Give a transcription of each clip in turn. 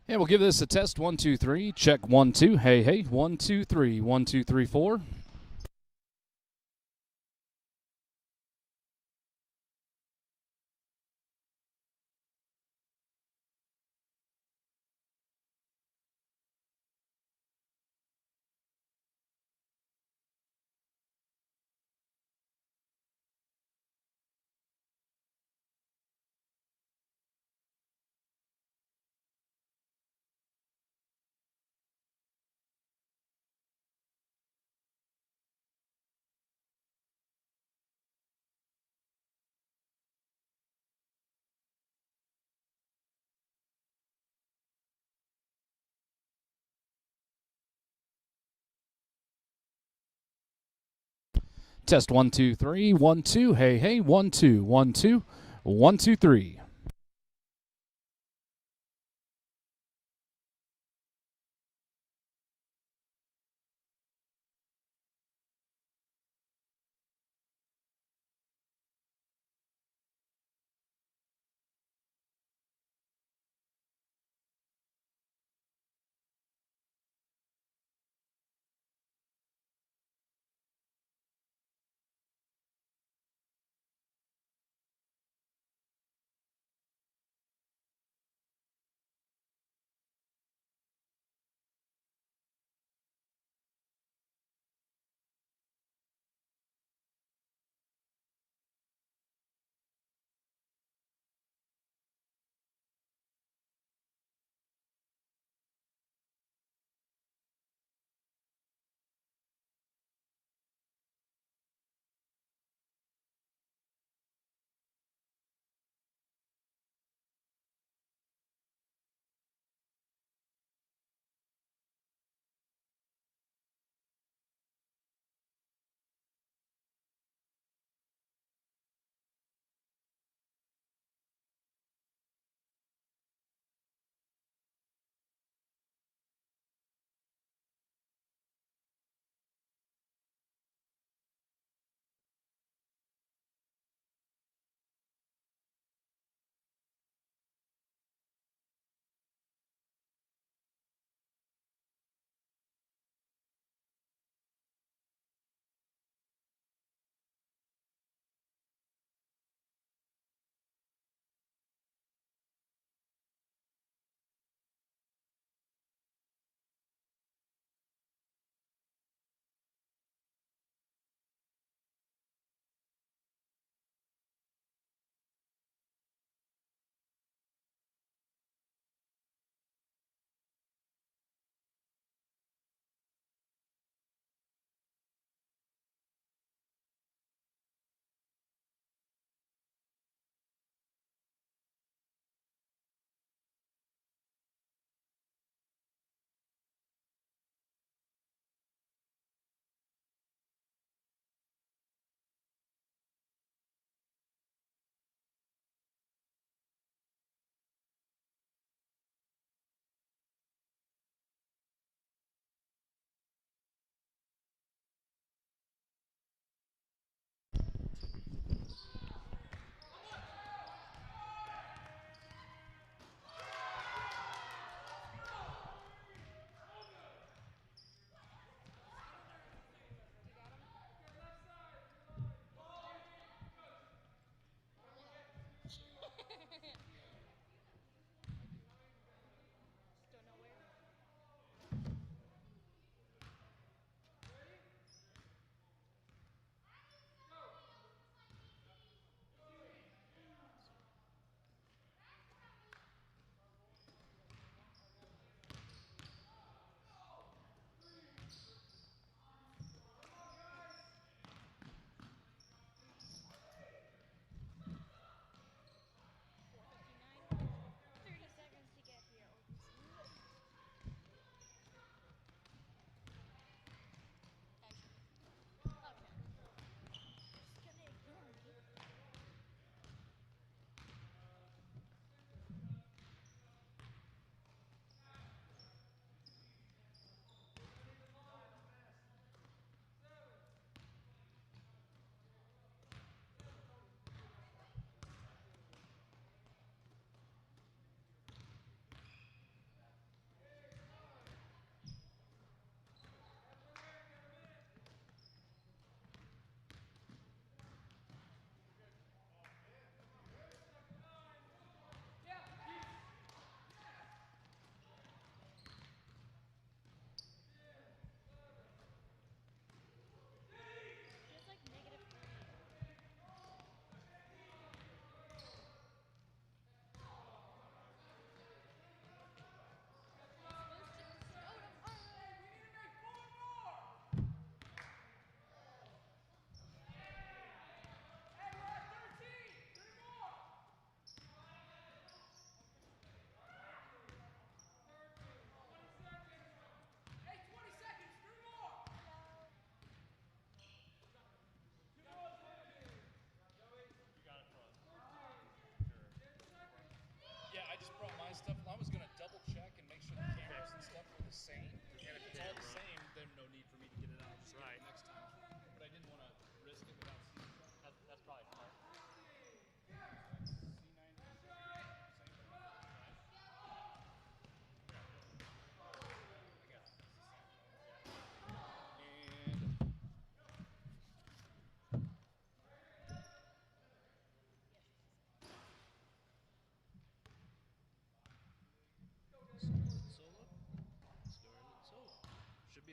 And we'll give this a test. 1, 2, 3. Check 1, 2. Hey, hey. 1, 2, 3. 1, 2, 3, 4. Test 1, 2, 3. 1, 2. Hey, hey. 1, 2. 1, 2. 1, 2, 3.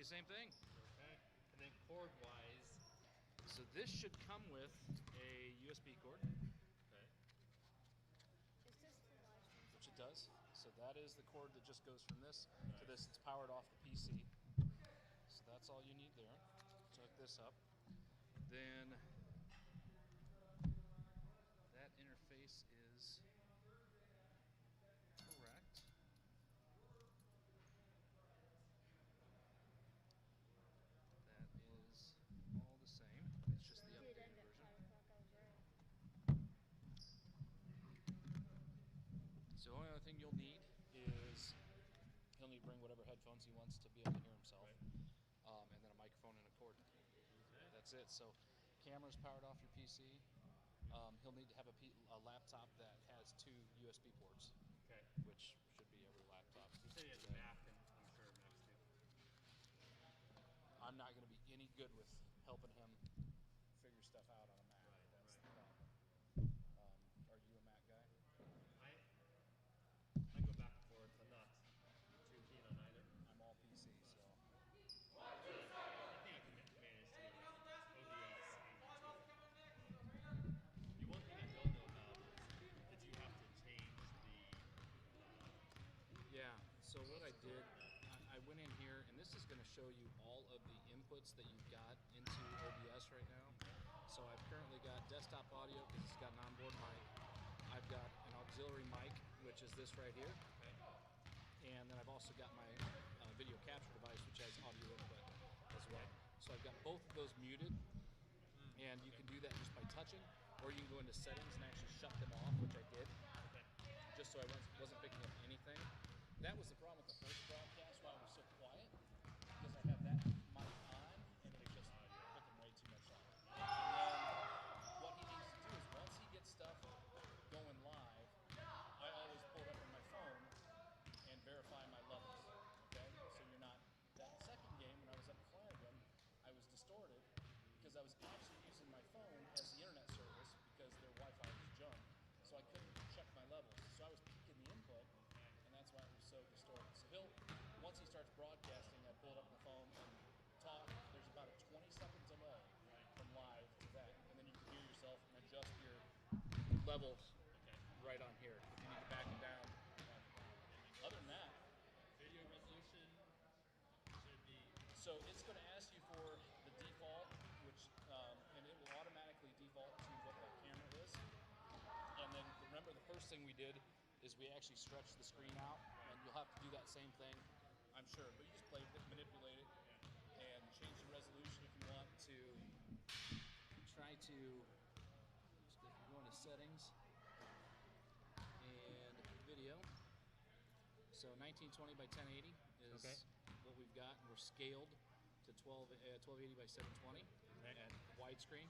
you the same thing. Okay. And then cord-wise. So this should come with a USB cord. Okay. Is this the live stream? Which it does. So that is the cord that just goes from this to this. It's powered off the PC. So that's all you need there. So hook this up. Then that interface is correct. That is all the same. It's just the Did updated end at version. 5 o'clock, I was right. So the only other thing you'll need is he'll need to bring whatever headphones he wants to be able to hear himself. Right. And then a microphone and a cord. Okay. That's it. So camera's powered off your PC. He'll need to have a laptop that has 2 USB ports, Okay. which should be every laptop. You said he has a Mac, and I'm sure Macs too. I'm not going to be any good with helping him figure stuff out on a Mac. Right, That's right. the problem. Are you a Mac guy? I go back and forth. I'm not too keen on either. I'm all PC, so. I think I can manage to get OBS and YouTube. The one thing I don't know about is that you have to change the. Yeah, so what I did, I went in here, and this is going to show you all of the inputs that you've got into OBS right now. So I've currently got desktop audio because it's got an onboard mic. I've got an auxiliary mic, which is this right here. And then I've also got my video capture device, which has audio input as well. So I've got both of those muted, and you can do that just by touching, or you can go into settings and actually shut them off, which I did, just so I wasn't picking up anything. That was the problem with the first broadcast, why I was so quiet, because I had that mic on, and it was just picking way too much on. And then what he needs to do is once he gets stuff going live, I always pull it up on my phone and verify my levels, okay? So you're not, that second game when I was up at Flanagan, I was distorted because I was actually using my phone as the internet service because their Wi-Fi was junk, so I couldn't check my levels. So I was peaking the input, and that's why it was so distorted. So once he starts broadcasting, I pull it up on the phone and talk. There's about a 20-second delay from live to that, and then you can hear yourself and adjust your levels right on here. If you need to back it down. Other than that, Video resolution should be. so it's going to ask you for the default, which and it will automatically default to what that camera is. And then remember, the first thing we did is we actually stretched the screen out, and you'll have to do that same thing, I'm sure. But you just play with it, manipulate it, and change the resolution if you want to. Try to go into settings and video. So 1920 by 1080 is what we've got, and we're scaled to 1280 by 720 at widescreen,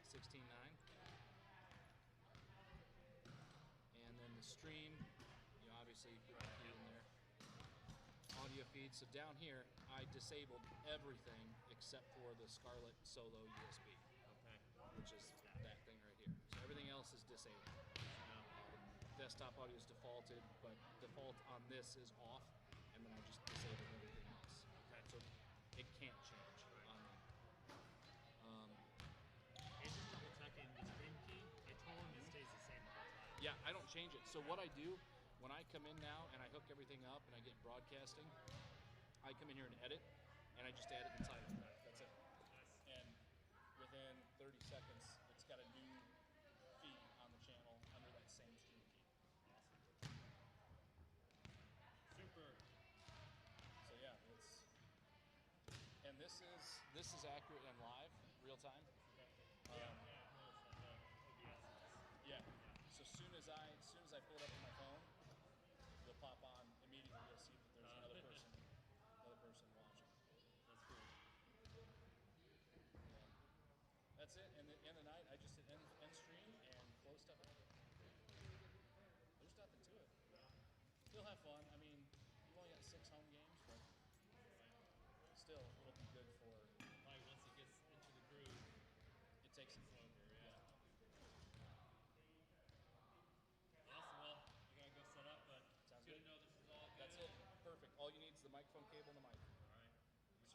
16:9. And then the stream, you obviously put the key in there. Audio feed. So down here, I disabled everything except for the Scarlett Solo USB, which is that thing right here. So everything else is disabled. Desktop audio is defaulted, but default on this is off, and then I just disabled everything else. So it can't change on them. He's just double checking the screen key. I told him it stays the same the whole time. Yeah, I don't change it. So what I do, when I come in now and I hook everything up and I get broadcasting, I come in here and edit, and I just add it in title. That's it. And within 30 seconds, it's got a new feed on the channel under that same stream key. Super. So yeah, and this is accurate and live, real time. Yeah. So as soon as I pull it up on my phone, it'll pop on immediately. You'll see that there's another person watching. That's cool. Yeah. That's it. And at the end of the night, I just hit end stream and close stuff out. There's nothing to it. Still have fun. I mean, you've only got 6 home games, but still, it'll be good for. Like once it gets into the groove, it takes it over. Yeah. Awesome. Well, you gotta go set up, but Sounds it's good good. to know this is all good. That's it. Perfect. All you need is the microphone cable and the mic. All right.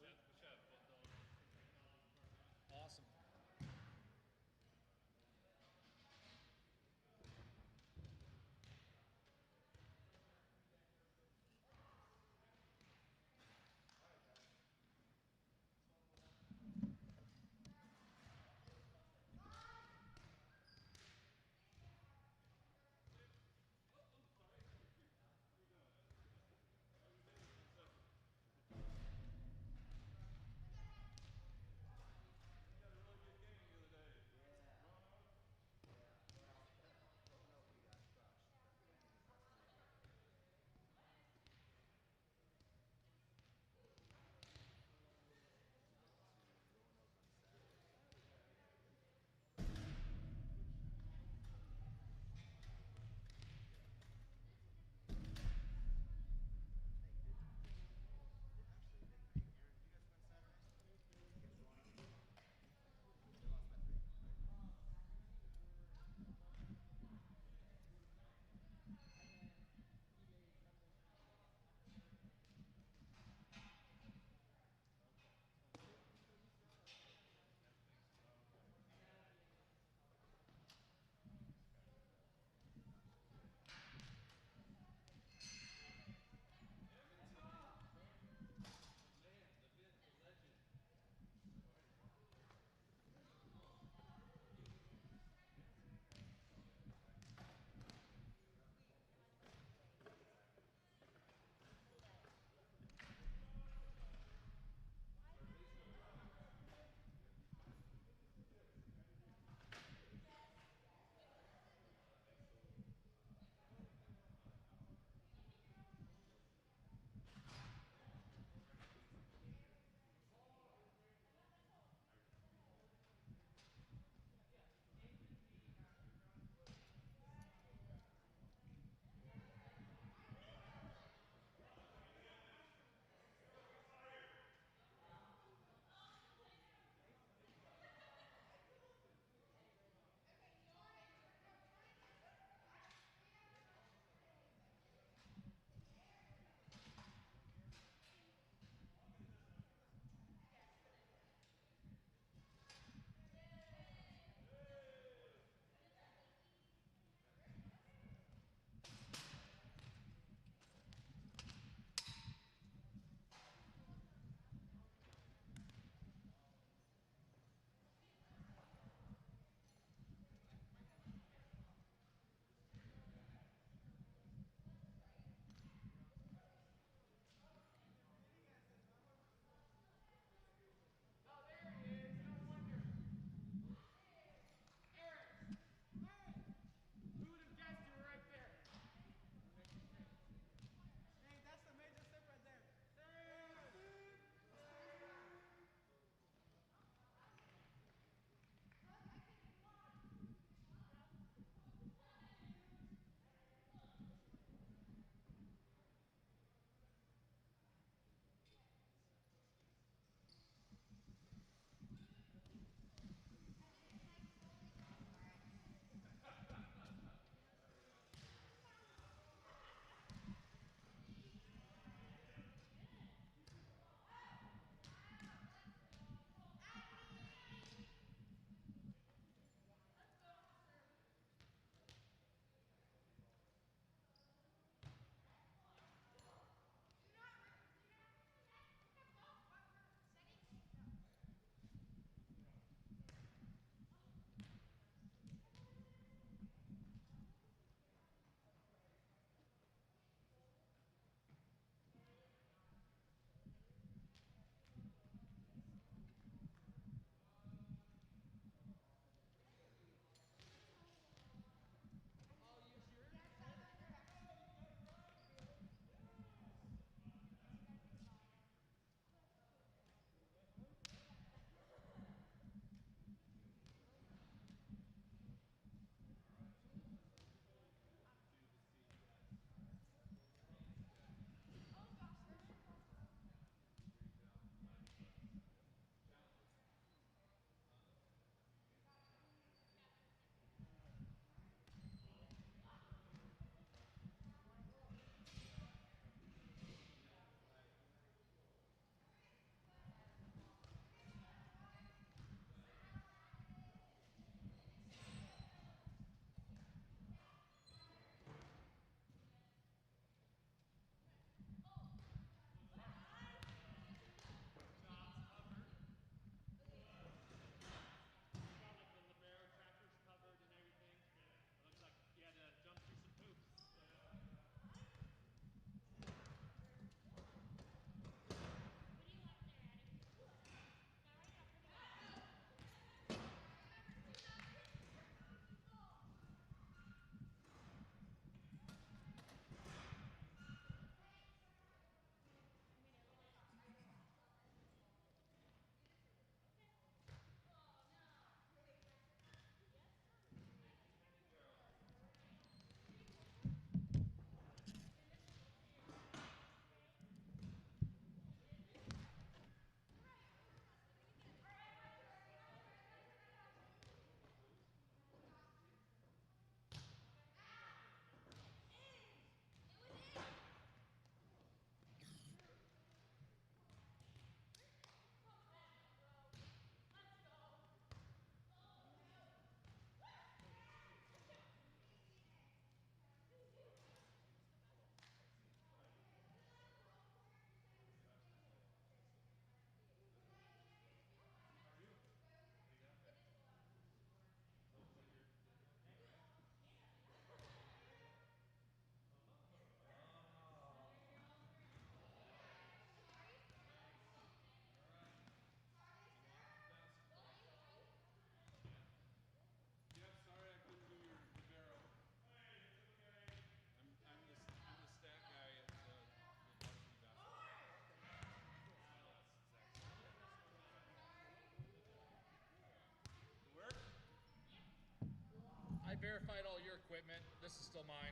equipment. This is still mine.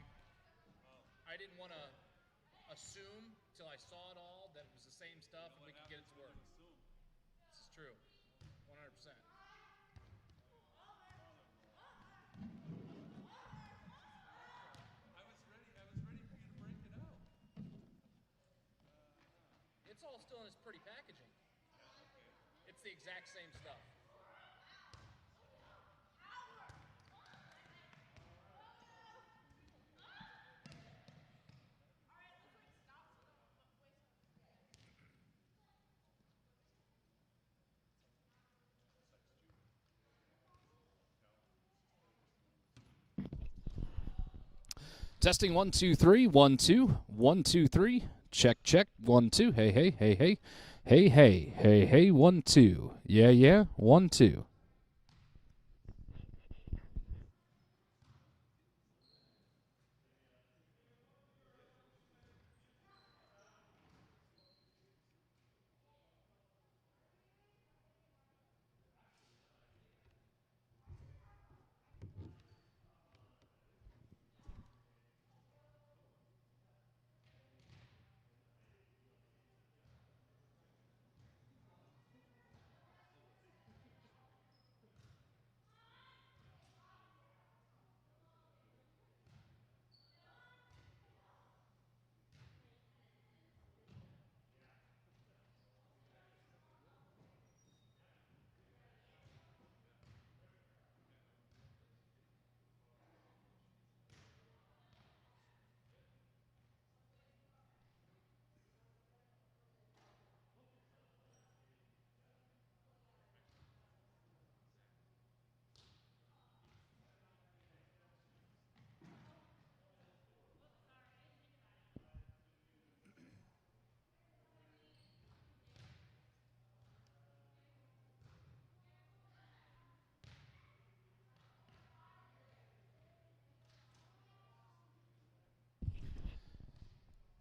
I didn't want to assume till I saw it all that it was the same stuff and we could get it to work. This is true, 100%. I was ready for you to break it out. It's all still in its pretty packaging. It's the exact same stuff. Testing 1 2 3 1 2 1 2 3 check check 1 2 hey hey hey hey hey hey hey hey 1 2 yeah 1 2.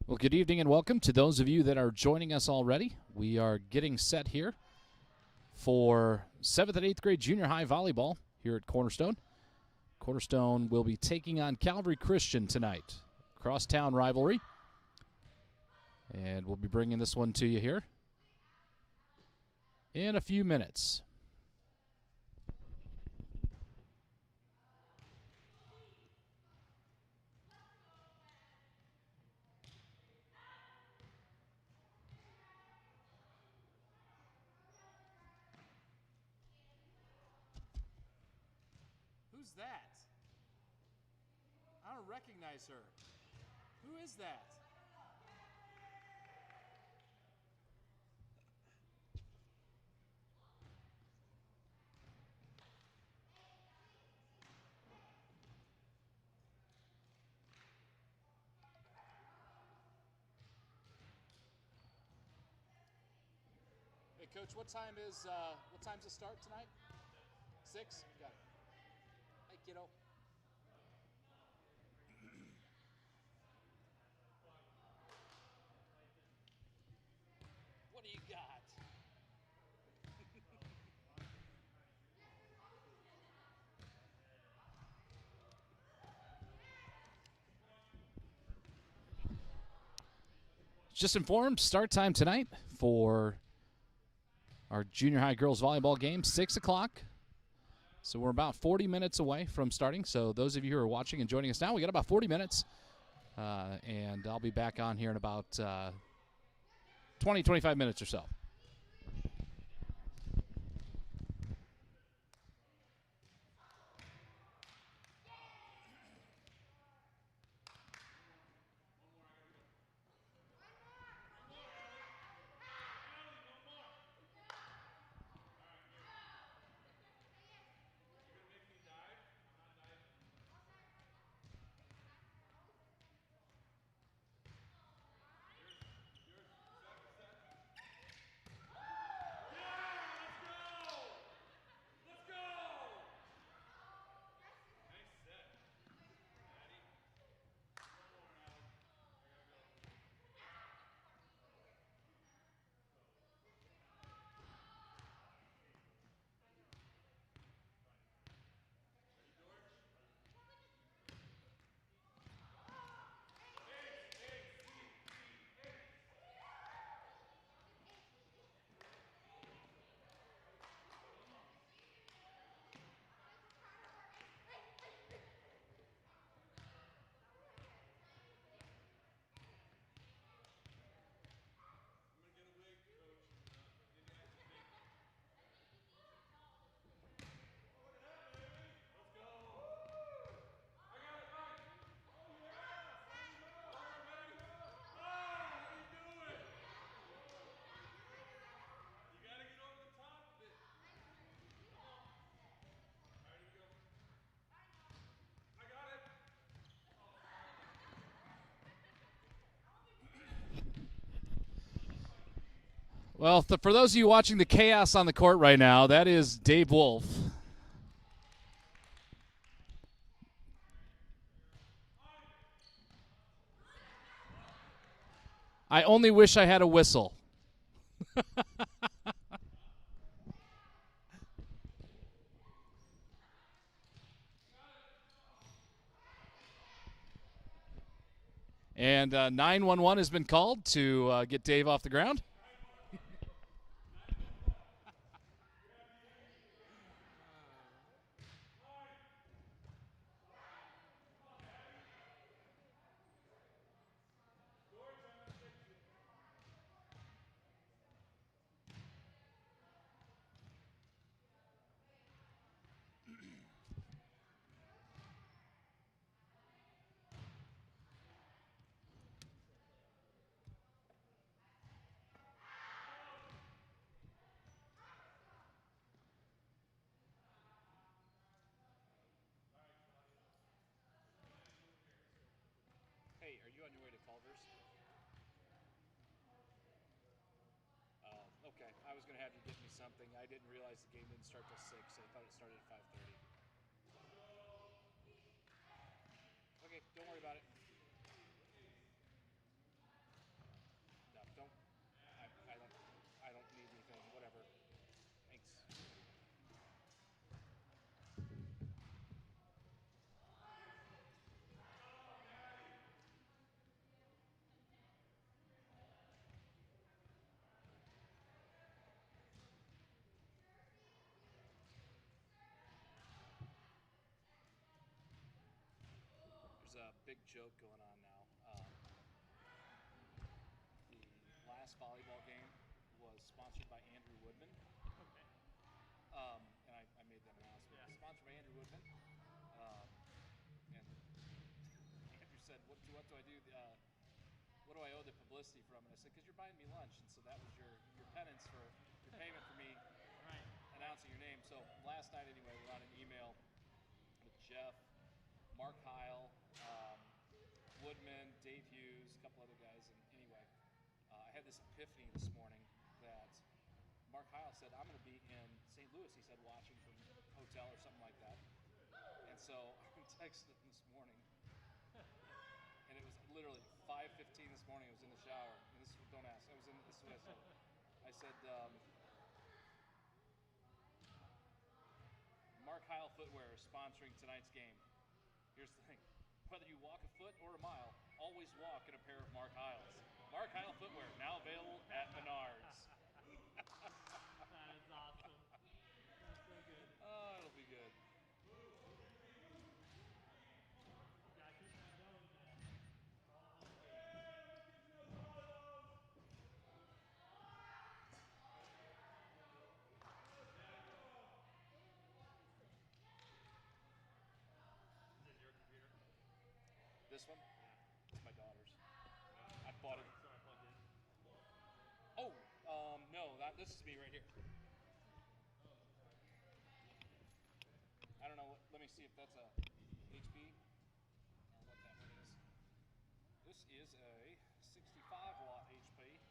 Well, good evening and welcome to those of you that are joining us already. We are getting set here for 7th and 8th grade junior high volleyball here at Cornerstone. Cornerstone will be taking on Calvary Christian tonight. Crosstown rivalry. And we'll be bringing this one to you here in a few minutes. Who's that? I don't recognize her. Who is that? Hey, Coach, what time's the start tonight? 6? Got it. Hey, kiddo. What do you got? Just informed, start time tonight for our junior high girls volleyball game, 6 o'clock. So we're about 40 minutes away from starting. So those of you who are watching and joining us now, we got about 40 minutes. And I'll be back on here in about 20, 25 minutes or so. Well, for those of you watching the chaos on the court right now, that is Dave Wolf. I only wish I had a whistle. And 911 has been called to get Dave off the ground. Hey, are you on your way to Culver's? Oh, okay. I was going to have you get me something. I didn't realize the game didn't start till 6. I thought it started at 5:30. Okay, don't worry about it. No, don't. I don't need anything. Whatever. Thanks. There's a big joke going on now. The last volleyball game was sponsored by Andrew Woodman. Okay. And I made that announcement. Yeah. Sponsored by Andrew Woodman. And Andrew said, what do I do? What do I owe the publicity from? And I said, because you're buying me lunch. And so that was your penance for your payment for me Right. announcing your name. So last night, anyway, we were on an email with Jeff, Mark Heil, Woodman, Dave Hughes, a couple other guys. And anyway, I had this epiphany this morning that Mark Heil said, I'm going to be in St. Louis, he said, watching from a hotel or something like that. And so I texted him this morning. And it was literally 5:15 this morning. I was in the shower. And this don't ask. This is what I said. I said, Mark Heil Footwear is sponsoring tonight's game. Here's the thing. Whether you walk a foot or a mile, always walk in a pair of Mark Heil's. Mark Heil Footwear, now available at Menards. That is awesome. That's so good. Oh, it'll be good. You gotta keep that going, man. Is this your computer? This one? Yeah. It's my daughter's. I bought it. Sorry, I plugged in. Oh, no, this is me right here. I don't know. Let me see if that's a HP or what that one is. This is a 65-watt HP.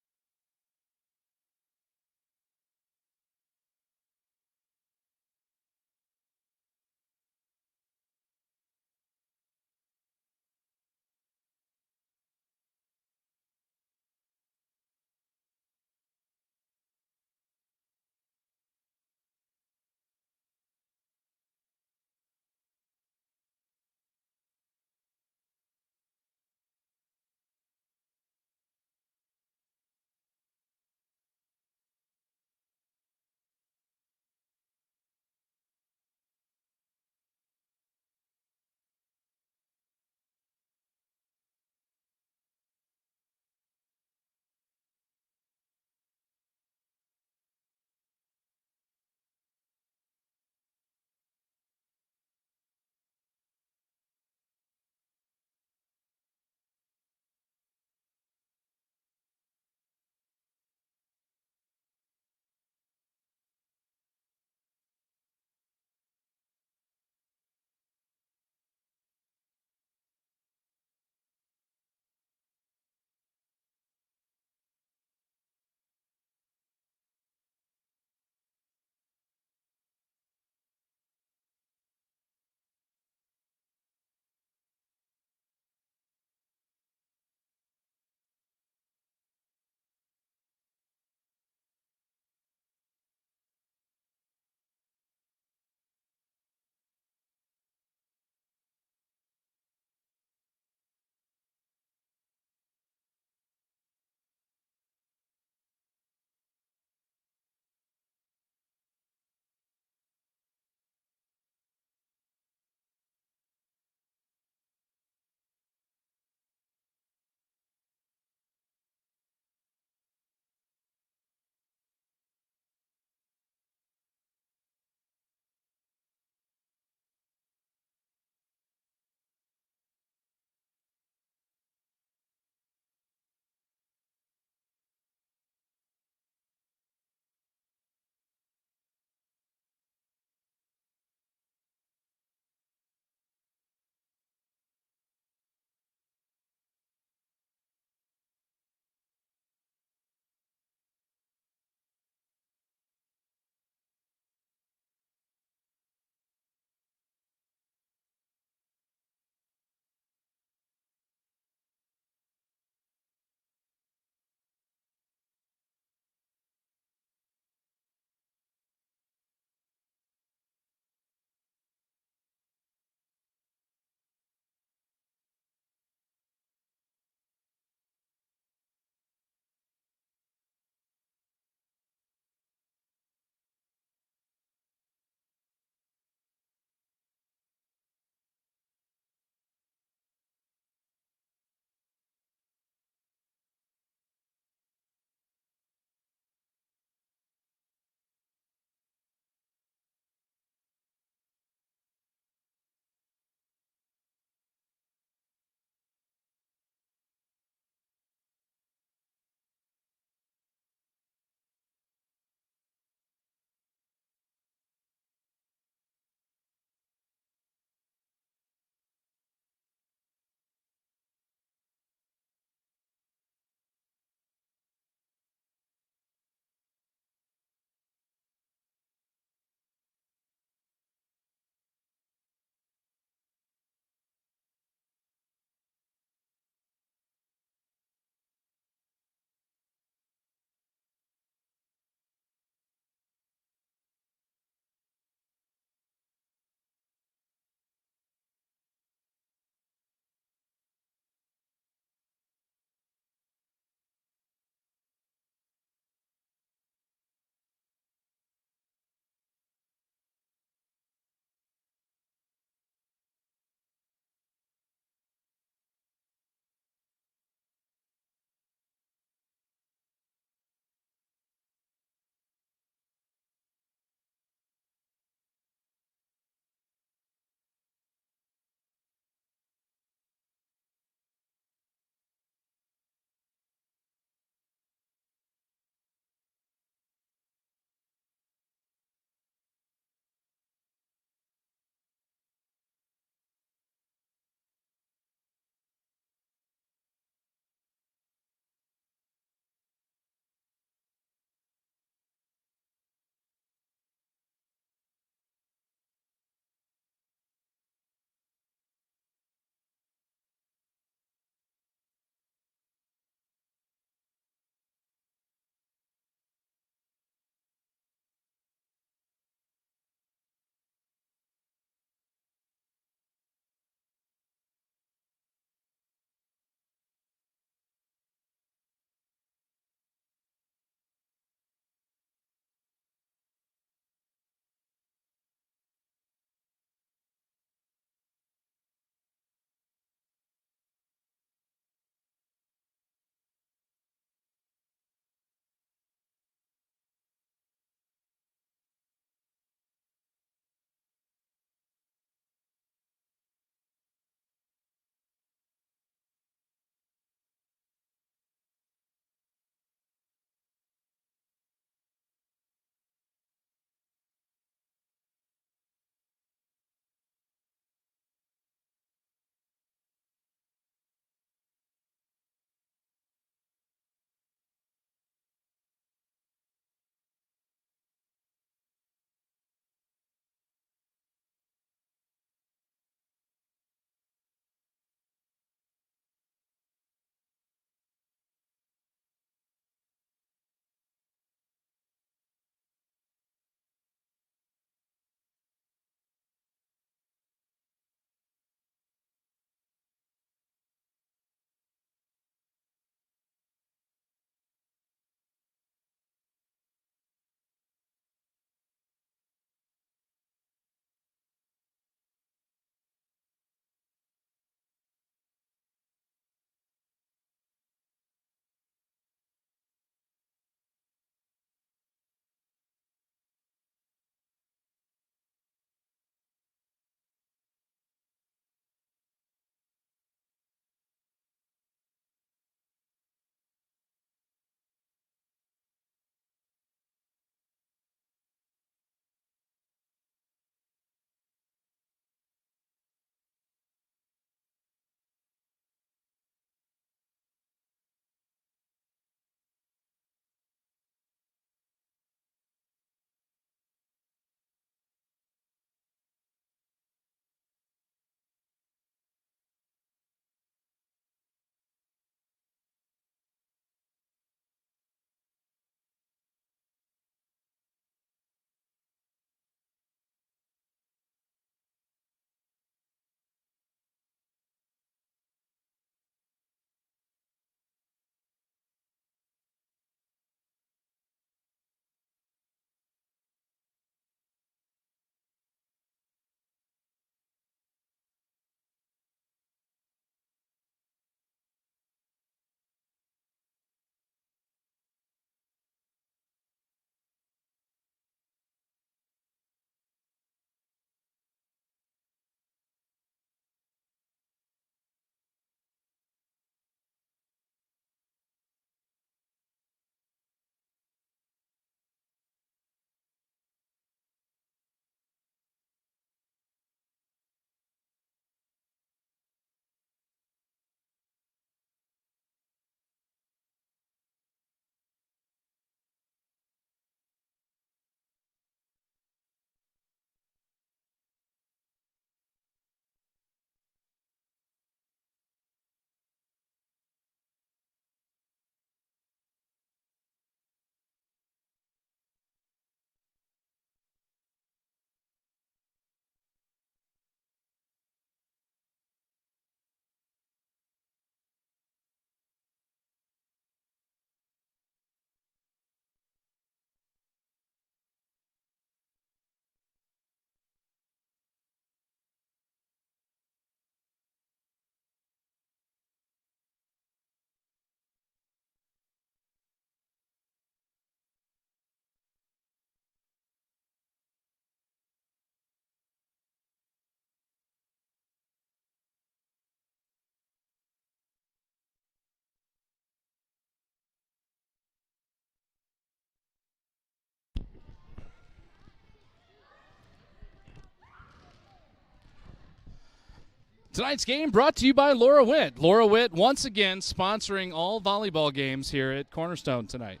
Tonight's game brought to you by Laura Witt. Laura Witt once again sponsoring all volleyball games here at Cornerstone tonight.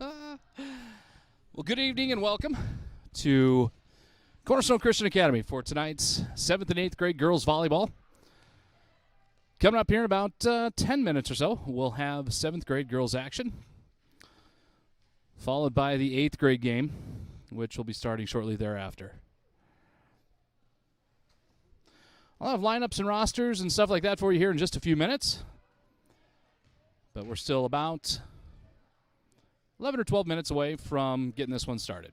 Well, good evening and welcome to Cornerstone Christian Academy for tonight's 7th and 8th grade girls volleyball. Coming up here in about 10 minutes or so, we'll have 7th grade girls action, followed by the 8th grade game, which will be starting shortly thereafter. I'll have lineups and rosters and stuff like that for you here in just a few minutes. But we're still about 11 or 12 minutes away from getting this one started.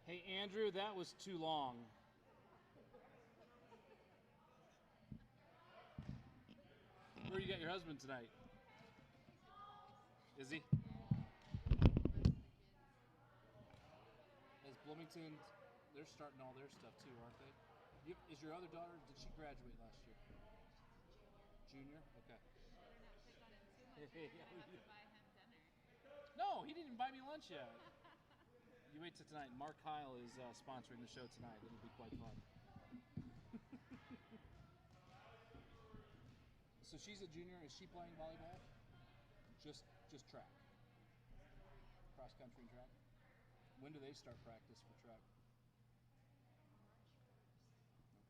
Hey, Andrew, that was too long. Where you got your husband tonight? Is he? As Bloomington, they're starting all their stuff too, aren't they? Is your other daughter, did she graduate last year? Junior? Okay. No, he didn't even buy me lunch yet. You wait till tonight. Mark Heil is sponsoring the show tonight. It'll be quite fun. So she's a junior. Is she playing volleyball? Just track. Cross country and track. When do they start practice for track?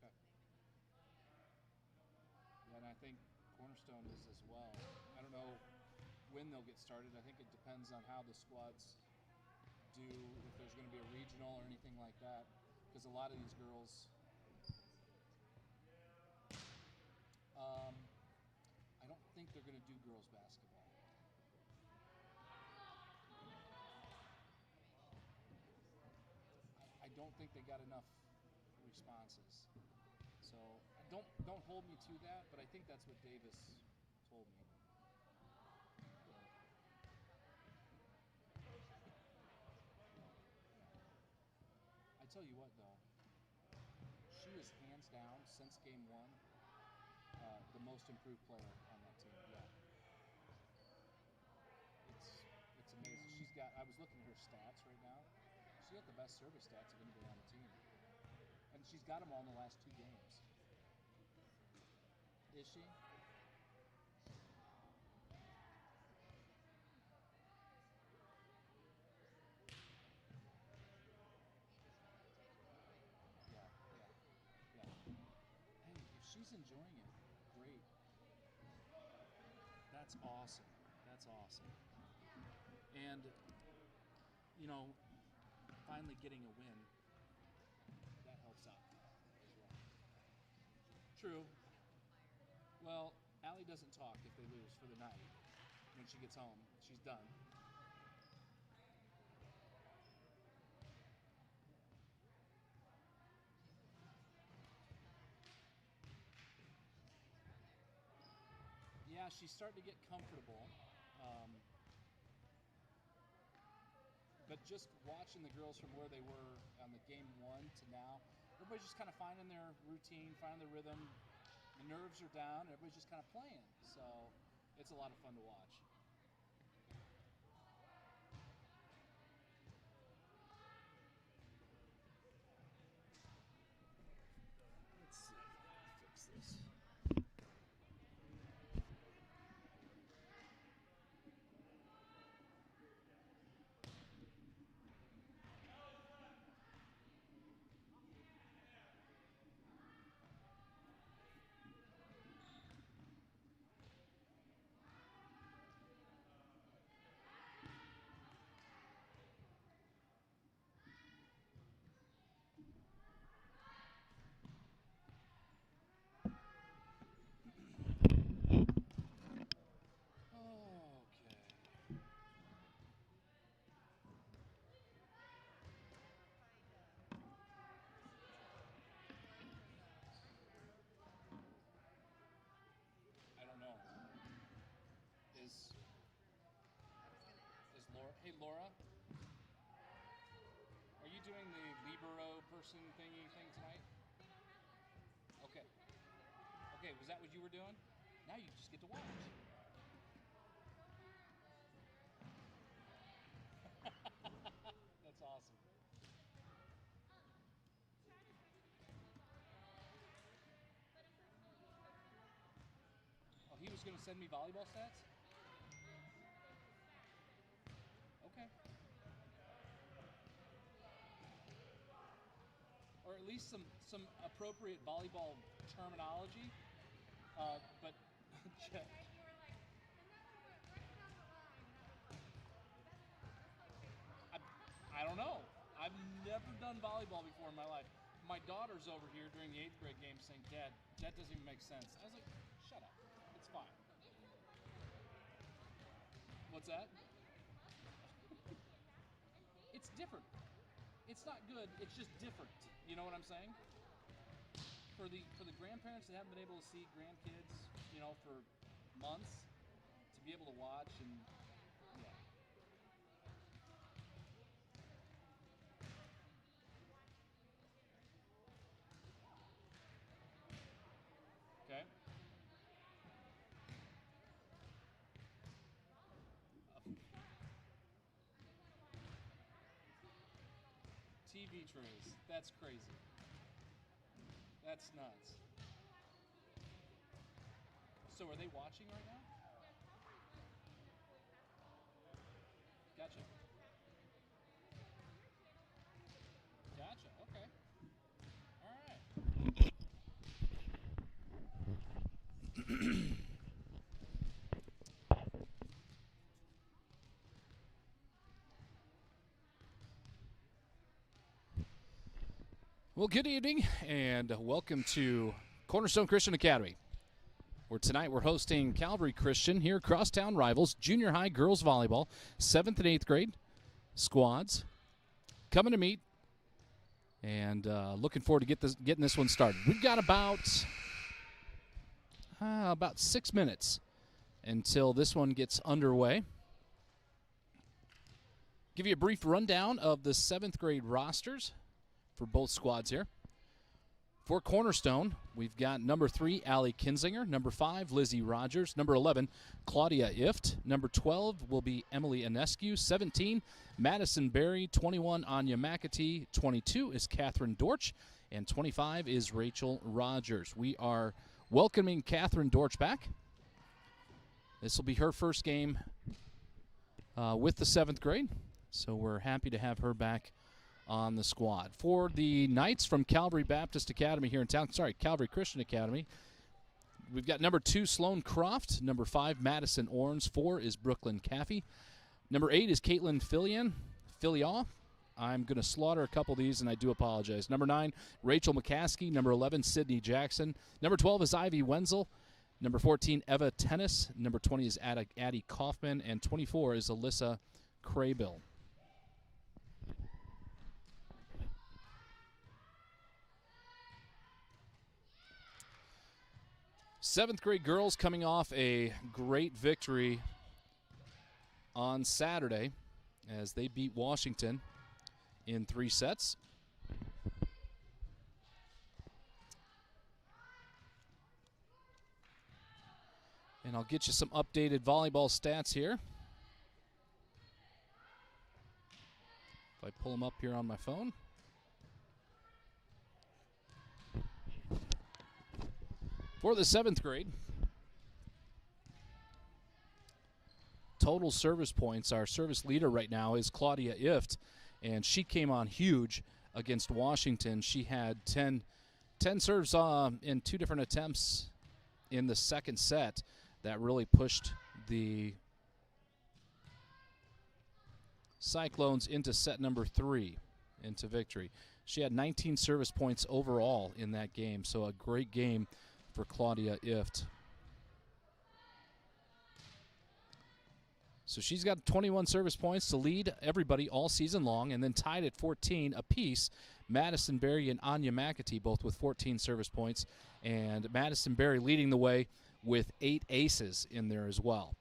Okay. Yeah, and I think Cornerstone is as well. I don't know when they'll get started. I think it depends on how the squads do, if there's going to be a regional or anything like that, because a lot of these girls I don't think they're going to do girls basketball. I don't think they got enough responses, so don't hold me to that, but I think that's what Davis told me. I tell you what, though, she is hands down, since game one, the most improved player on that team. Yeah, it's amazing. She's got. I was looking at her stats right now. She got the best service stats of anybody on the team, and she's got them all in the last 2 games. Is she? enjoying it. Great. That's awesome. That's awesome. And, you know, finally getting a win, that helps out as well. True. Well, Allie doesn't talk if they lose for the night. When she gets home, she's done. Yeah, she's starting to get comfortable. But just watching the girls from where they were on the game 1 to now, everybody's just kind of finding their routine, finding their rhythm. The nerves are down. Everybody's just kind of playing. So it's a lot of fun to watch. Let's see if I can fix this. I don't know. Is Laura? Hey, Laura. Are you doing the libero person thingy thing tonight? Okay. Okay, was that what you were doing? Now you just get to watch. That's awesome. Oh, he was going to send me volleyball stats? Okay. Or at least some appropriate volleyball terminology. But I don't know. I've never done volleyball before in my life. My daughter's over here during the 8th grade game saying, Dad, that doesn't even make sense. I was like, shut up. It's fine. What's that? It's different. It's not good. It's just different. You know what I'm saying? For the grandparents that haven't been able to see grandkids, you know, for months, to be able to watch and yeah. Okay. TV trays. That's crazy. That's nuts. So are they watching right now? Gotcha. Gotcha. Okay. All right. Well, good evening and welcome to Cornerstone Christian Academy, where tonight we're hosting Calvary Christian here, crosstown rivals, junior high girls volleyball, 7th and 8th grade squads coming to meet, and looking forward to getting this one started. We've got about 6 minutes until this one gets underway. Give you a brief rundown of the 7th grade rosters for both squads here. For Cornerstone, we've got number 3, Allie Kinzinger, number 5, Lizzie Rogers, number 11, Claudia Ift, number 12 will be Emily Inescu, 17, Madison Berry, 21, Anya McAtee, 22 is Catherine Dorch, and 25 is Rachel Rogers. We are welcoming Catherine Dorch back. This will be her first game with the 7th grade, so we're happy to have her back on the squad. For the Knights from Calvary Baptist Academy here in town, Calvary Christian Academy, we've got number 2, Sloan Croft. Number 5, Madison Orange. 4 is Brooklyn Caffey. Number 8 is Caitlin Filiaw. I'm going to slaughter a couple of these, and I do apologize. Number 9, Rachel McCaskey. Number 11, Sydney Jackson. Number 12 is Ivy Wenzel. Number 14, Eva Tennis. Number 20 is Addie Kaufman. And 24 is Alyssa Craybill. Seventh grade girls coming off a great victory on Saturday as they beat Washington in 3 sets. And I'll get you some updated volleyball stats here. If I pull them up here on my phone. For the 7th grade, total service points, our service leader right now is Claudia Ift, and she came on huge against Washington. She had 10 serves in 2 different attempts in the second set. That really pushed the Cyclones into set number 3, into victory. She had 19 service points overall in that game, so a great game for Claudia Ift. So she's got 21 service points to lead everybody all season long, and then tied at 14 apiece, Madison Berry and Anya McAtee, both with 14 service points, and Madison Berry leading the way with 8 aces in there as well.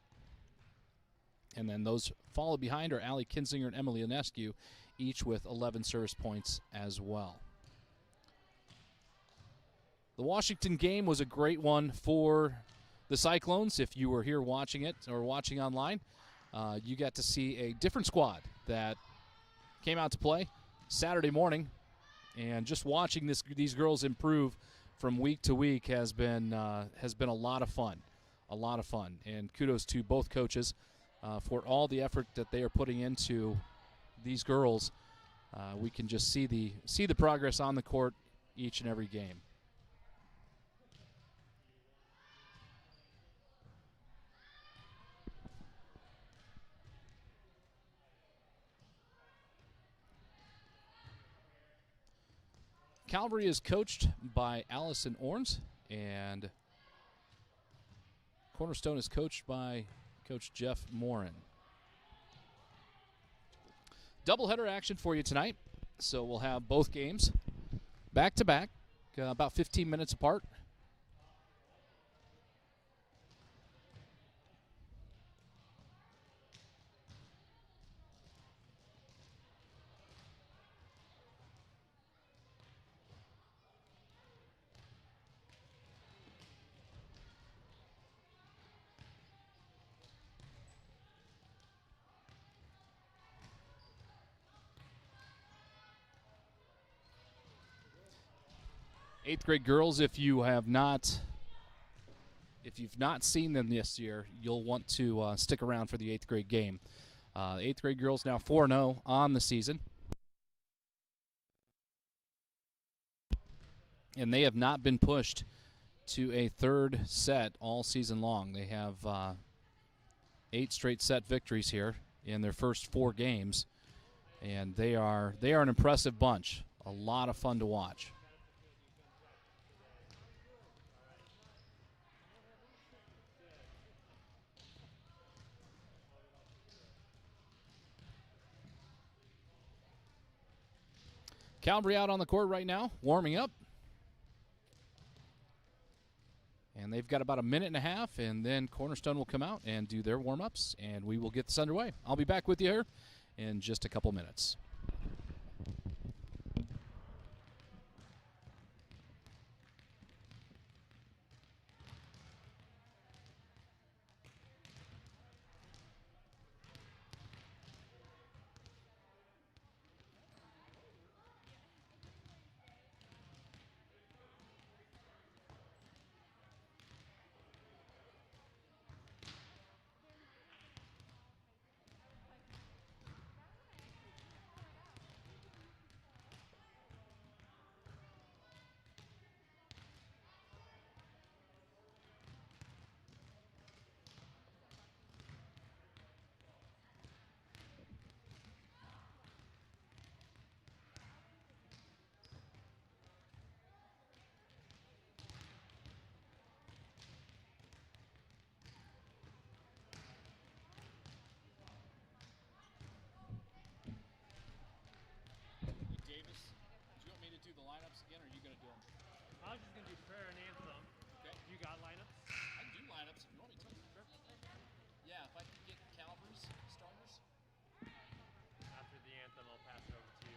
And then those followed behind are Allie Kinzinger and Emily Ionescu, each with 11 service points as well. The Washington game was a great one for the Cyclones. If you were here watching it or watching online, you got to see a different squad that came out to play Saturday morning. And just watching these girls improve from week to week has been a lot of fun. A lot of fun. And kudos to both coaches for all the effort that they are putting into these girls. We can just see the progress on the court each and every game. Calvary is coached by Allison Orns, and Cornerstone is coached by Coach Jeff Morin. Doubleheader action for you tonight, so we'll have both games back to back, about 15 minutes apart. Eighth grade girls, if you've not seen them this year, you'll want to stick around for the 8th grade game. 8th grade girls now 4-0 on the season. And they have not been pushed to a 3rd set all season long. They have 8 straight set victories here in their first 4 games. And they are an impressive bunch. A lot of fun to watch. Calvary out on the court right now, warming up. And they've got about a minute and a half, and then Cornerstone will come out and do their warm-ups, and we will get this underway. I'll be back with you here in just a couple minutes. prayer and anthem. Okay. You got lineups? I can do lineups if you want me to. Sure. Yeah, if I can get Calvary's starters. After the anthem, I'll pass it over to you.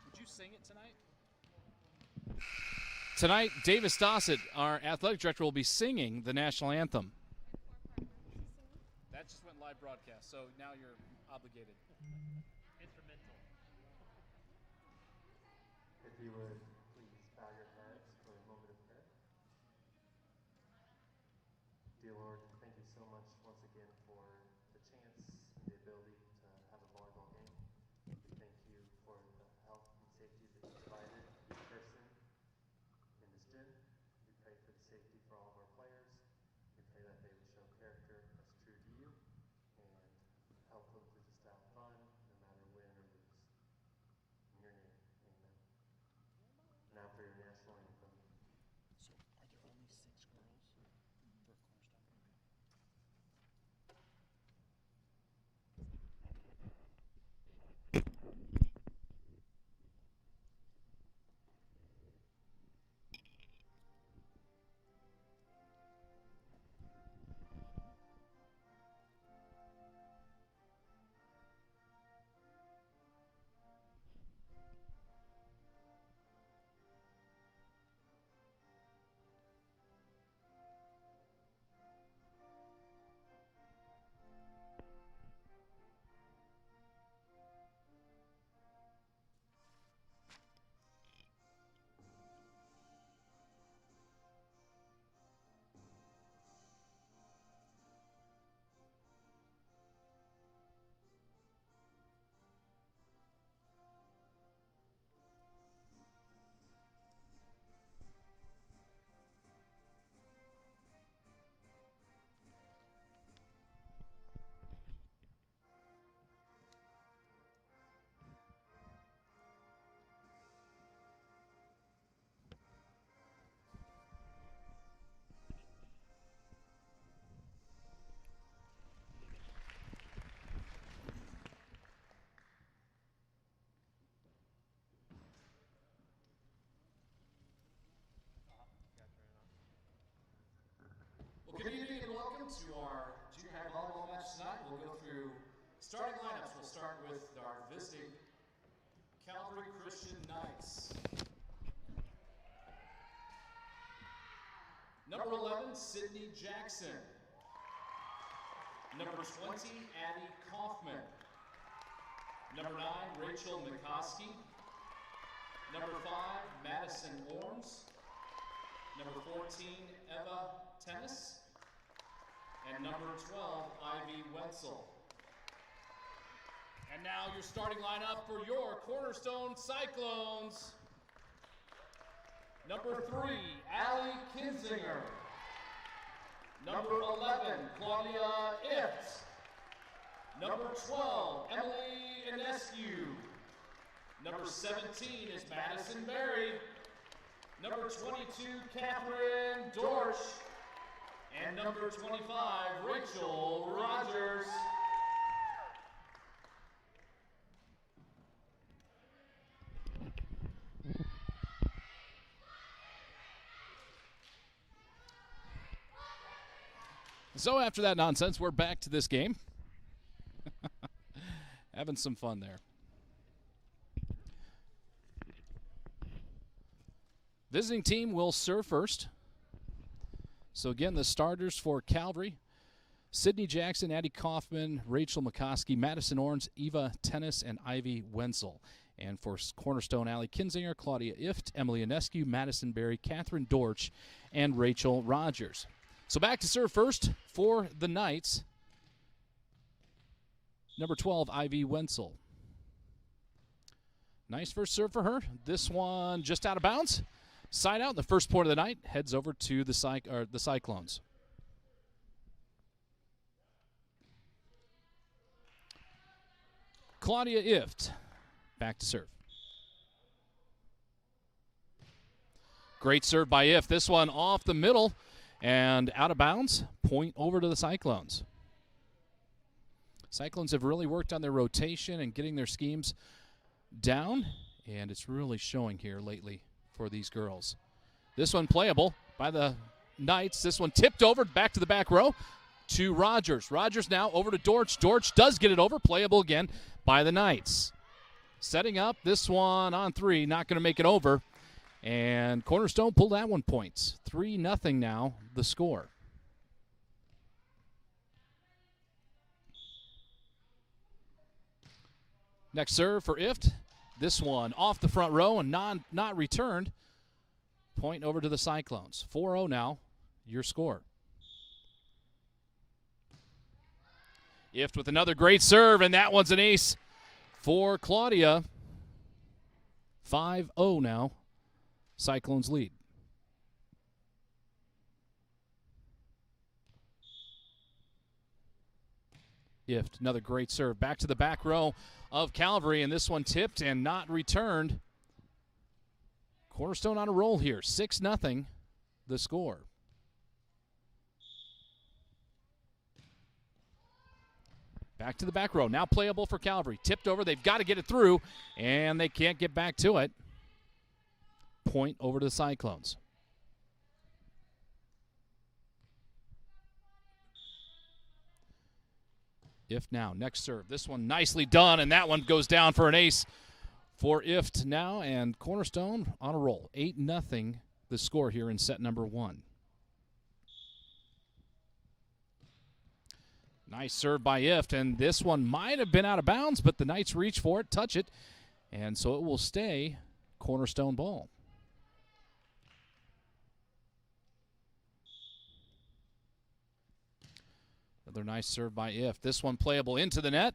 Would you sing it tonight? Tonight, Davis Dossett, our athletic director, will be singing the national anthem. That just went live broadcast, so now you're obligated. Instrumental. If you would please bow your heads for a moment of prayer. Dear Lord, thank you so much once again for the chance and the ability to have a volleyball game. We thank you for the health and safety that you provided each person in this gym. We pray for the safety for all of our players. We pray that they would show character that's true to you and help them to just have fun no matter win or lose. In your name, amen. Now for your national anthem. So, are there only 6 girls for Cornerstone? Well, good evening and welcome to our junior high volleyball match tonight. We'll go through starting lineups. We'll start with our visiting Calvary Christian Knights. Number 11, Sydney Jackson. Number 20, Addie Kaufman. Number 9, Rachel McCoskey. Number 5, Madison Orms. Number 14, Eva Tennis. And number 12, Ivy Wenzel. And now your starting lineup for your Cornerstone Cyclones. Number 3, Allie Kinzinger. Number 11, Claudia Ift. Number 12, Emily Inescu. Number 17 is Madison Berry. Number 22, Catherine Dorsch. And number 25, Rachel Rogers. So after that nonsense, we're back to this game. Having some fun there. Visiting team will serve first. So again, the starters for Calvary: Sydney Jackson, Addie Kaufman, Rachel McCoskey, Madison Orange, Eva Tennis, and Ivy Wenzel. And for Cornerstone, Allie Kinzinger, Claudia Ift, Emily Inescu, Madison Berry, Catherine Dorsch, and Rachel Rogers. So back to serve first for the Knights. Number 12, Ivy Wenzel. Nice first serve for her. This one just out of bounds. Side out in the first point of the night. Heads over to the Cyclones. Claudia Ift. Back to serve. Great serve by Ift. This one off the middle and out of bounds. Point over to the Cyclones. Cyclones have really worked on their rotation and getting their schemes down, and it's really showing here lately for these girls. This one playable by the Knights. This one tipped over, back to the back row to Rogers. Rogers now over to Dortch. Dortch does get it over, playable again by the Knights. Setting up this one on three, not going to make it over. And Cornerstone pulled that one points. 3-0 now, the score. Next serve for IFT. This one off the front row and not returned. Point over to the Cyclones. 4-0 now, your score. IFT with another great serve, and that one's an ace for Claudia. 5-0 now, Cyclones lead. IFT, another great serve. Back to the back row of Calvary, and this one tipped and not returned. Cornerstone on a roll here. 6-0 the score. Back to the back row. Now playable for Calvary. Tipped over. They've got to get it through, and they can't get back to it. Point over to the Cyclones. IFT now. Next serve. This one nicely done, and that one goes down for an ace for IFT now, and Cornerstone on a roll. 8-0 the score here in set number 1. Nice serve by IFT, and this one might have been out of bounds, but the Knights reach for it, touch it, and so it will stay Cornerstone ball. Another nice serve by IFT. This one playable into the net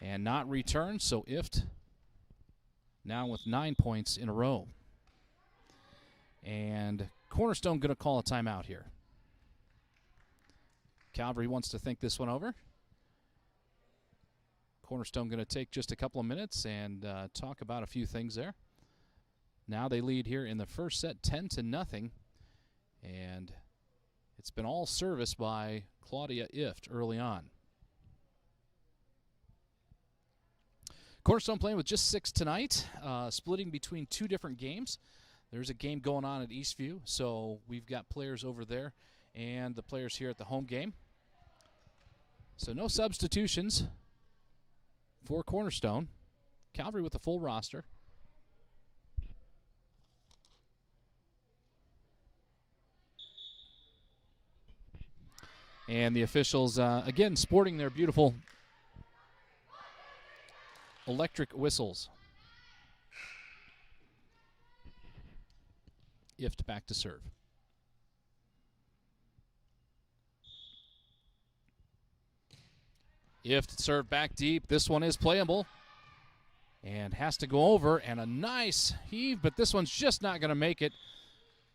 and not returned, so IFT now with 9 points in a row. And Cornerstone going to call a timeout here. Calvary wants to think this one over. Cornerstone going to take just a couple of minutes and talk about a few things there. Now they lead here in the first set 10-0, and it's been all service by Claudia IFT early on. Cornerstone playing with just 6 tonight, splitting between 2 different games. There's a game going on at Eastview, so we've got players over there and the players here at the home game. So no substitutions for Cornerstone. Calvary with a full roster. And the officials, again, sporting their beautiful electric whistles. IFT back to serve. IFT serve back deep. This one is playable and has to go over, and a nice heave, but this one's just not going to make it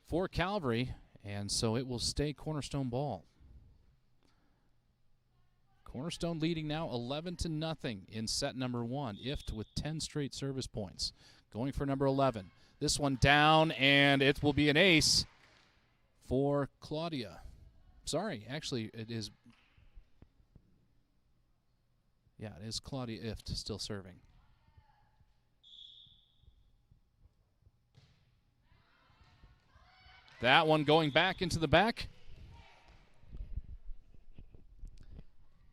for Calvary, and so it will stay Cornerstone ball. Cornerstone leading now 11-0 in set number 1. IFT with 10 straight service points. Going for number 11. This one down, and it will be an ace for Claudia. Sorry, actually, it is. Yeah, it is Claudia IFT still serving. That one going back into the back.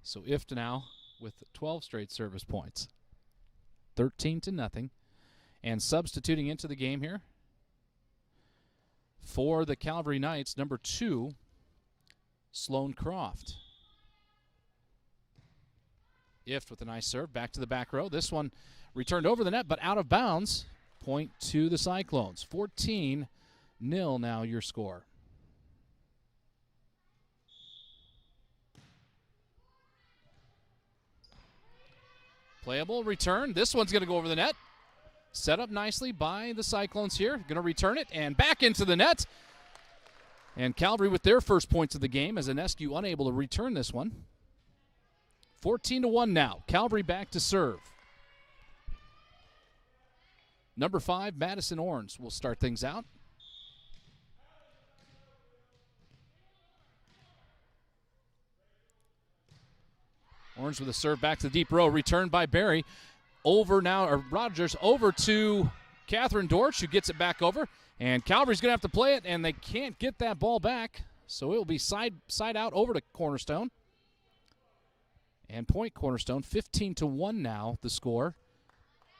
So IFT now with 12 straight service points. 13-0. And substituting into the game here for the Calvary Knights, number 2, Sloan Croft. IFT with a nice serve, back to the back row. This one returned over the net, but out of bounds. Point to the Cyclones. 14-0 now your score. Playable return. This one's going to go over the net. Set up nicely by the Cyclones here. Going to return it and back into the net. And Calvary with their first points of the game as Enescu unable to return this one. 14-1 now. Calvary back to serve. Number 5, Madison Orange will start things out. Orange with a serve back to the deep row. Returned by Barry. Over now, or Rogers over to Catherine Dortch, who gets it back over. And Calvary's going to have to play it, and they can't get that ball back. So it will be side out over to Cornerstone. And point Cornerstone, 15-1 now, the score.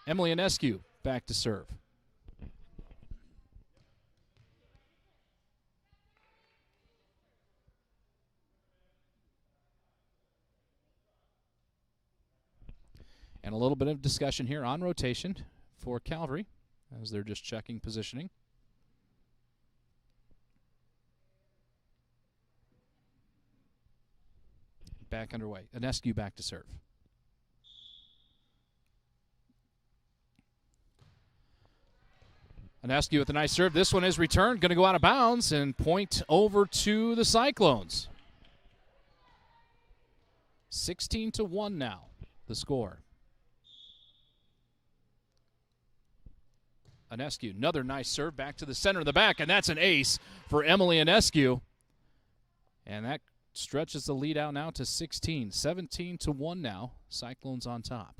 Emily Inescu back to serve. And a little bit of discussion here on rotation for Calvary as they're just checking positioning. Back underway. Inescu back to serve. Inescu with a nice serve. This one is returned. Going to go out of bounds and point over to the Cyclones. 16-1 now, the score. Inescu, another nice serve back to the center of the back, and that's an ace for Emily Inescu. And that stretches the lead out now to 16. 17-1 now. Cyclones on top.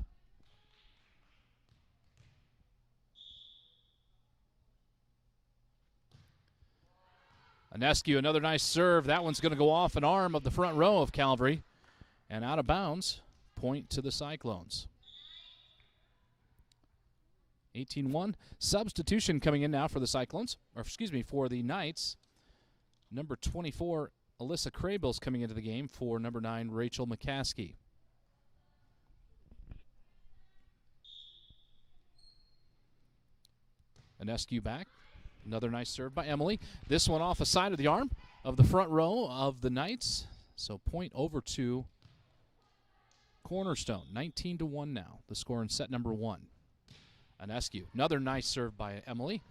Inescu, another nice serve. That one's going to go off an arm of the front row of Calvary. And out of bounds, point to the Cyclones. 18-1. Substitution coming in now for the Cyclones, or excuse me, for the Knights. Number 24, Alyssa Crabill's coming into the game for number 9, Rachel McCaskey. Inescu back. Another nice serve by Emily. This one off the side of the arm of the front row of the Knights. So point over to Cornerstone. 19-1 now. The score in set number 1. Inescu. Another nice serve by Emily.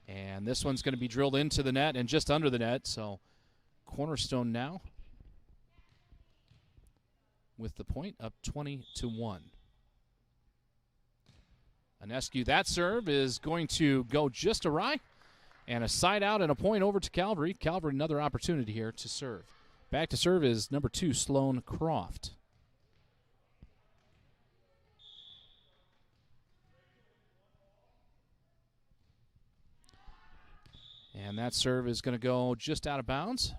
And this one's going to be drilled into the net and just under the net. So Cornerstone now with the point up 20-1. Inescu, that serve is going to go just awry. And a side out and a point over to Calvary. Calvary, another opportunity here to serve. Back to serve is number 2, Sloan Croft. And that serve is going to go just out of bounds.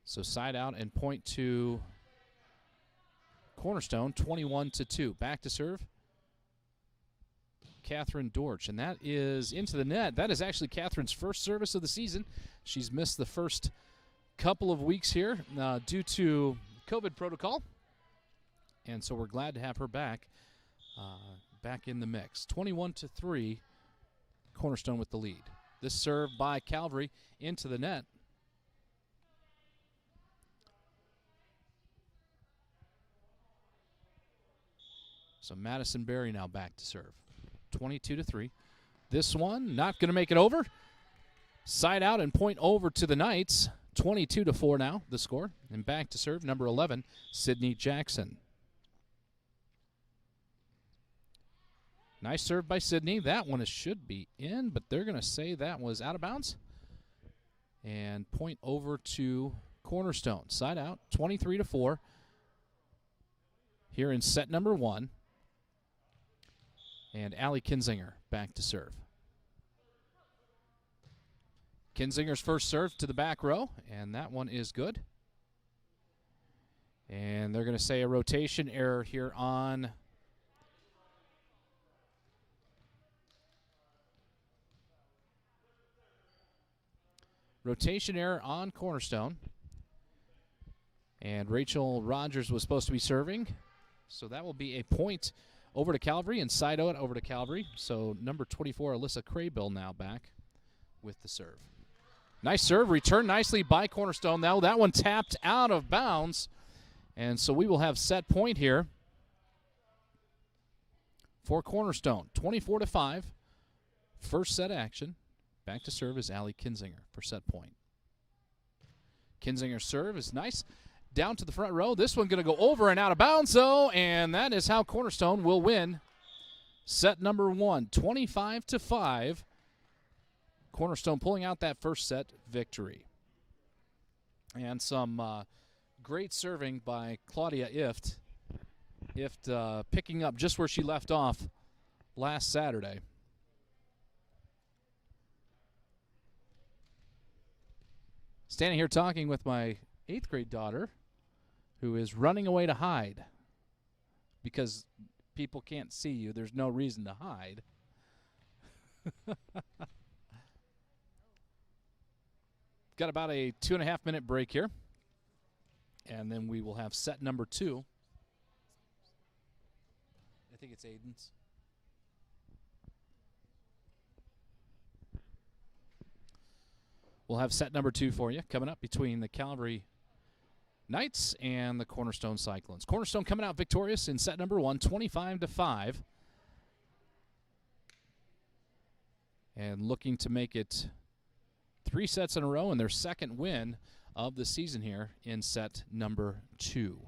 So side out and point to Cornerstone, 21-2. Back to serve, Catherine Dortch. And that is into the net. That is actually Catherine's first service of the season. She's missed the first couple of weeks here due to COVID protocol. And so we're glad to have her back in the mix. 21-3. Cornerstone with the lead. This serve by Calvary into the net. So Madison Berry now back to serve. 22-3. This one not going to make it over. Side out and point over to the Knights. 22-4 now, the score. And back to serve, number 11, Sydney Jackson. Nice serve by Sydney. That one should be in, but they're going to say that was out of bounds. And point over to Cornerstone. Side out, 23-4. Here in set number 1. And Allie Kinzinger back to serve. Kinzinger's first serve to the back row, and that one is good. And they're going to say a rotation error here on Cornerstone. And Rachel Rogers was supposed to be serving. So that will be a point over to Calvary and side out over to Calvary. So number 24, Alyssa Craybill, now back with the serve. Nice serve, returned nicely by Cornerstone. Now that one tapped out of bounds. And so we will have set point here for Cornerstone. 24-5. First set action. Back to serve is Allie Kinzinger for set point. Kinzinger's serve is nice. Down to the front row. This one going to go over and out of bounds, though, and that is how Cornerstone will win set number 1, 25-5. Cornerstone pulling out that first set victory. And some great serving by Claudia Ift if picking up just where she left off last Saturday. Standing here talking with my 8th grade daughter, who is running away to hide because people can't see you. There's no reason to hide. Got about a 2.5-minute break here, and then we will have set number 2. I think it's Aiden's. We'll have set number 2 for you coming up between the Calvary Knights and the Cornerstone Cyclones. Cornerstone coming out victorious in set number 1, 25-5. And looking to make it 3 sets in a row and their second win of the season here in set number 2.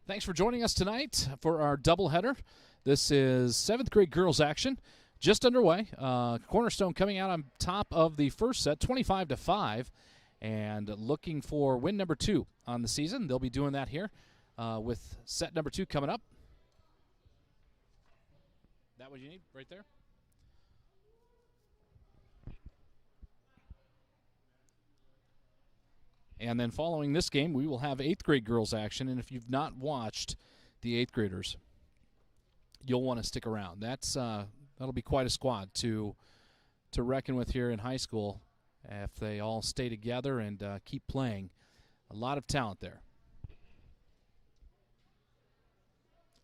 Thanks for joining us tonight for our doubleheader. This is 7th grade girls action just underway. Cornerstone coming out on top of the first set, 25-5, and looking for win number 2 on the season. They'll be doing that here with set number 2 coming up. That what you need right there? And then following this game, we will have 8th grade girls action. And if you've not watched the 8th graders, you'll want to stick around. That'll be quite a squad to reckon with here in high school if they all stay together and keep playing. A lot of talent there.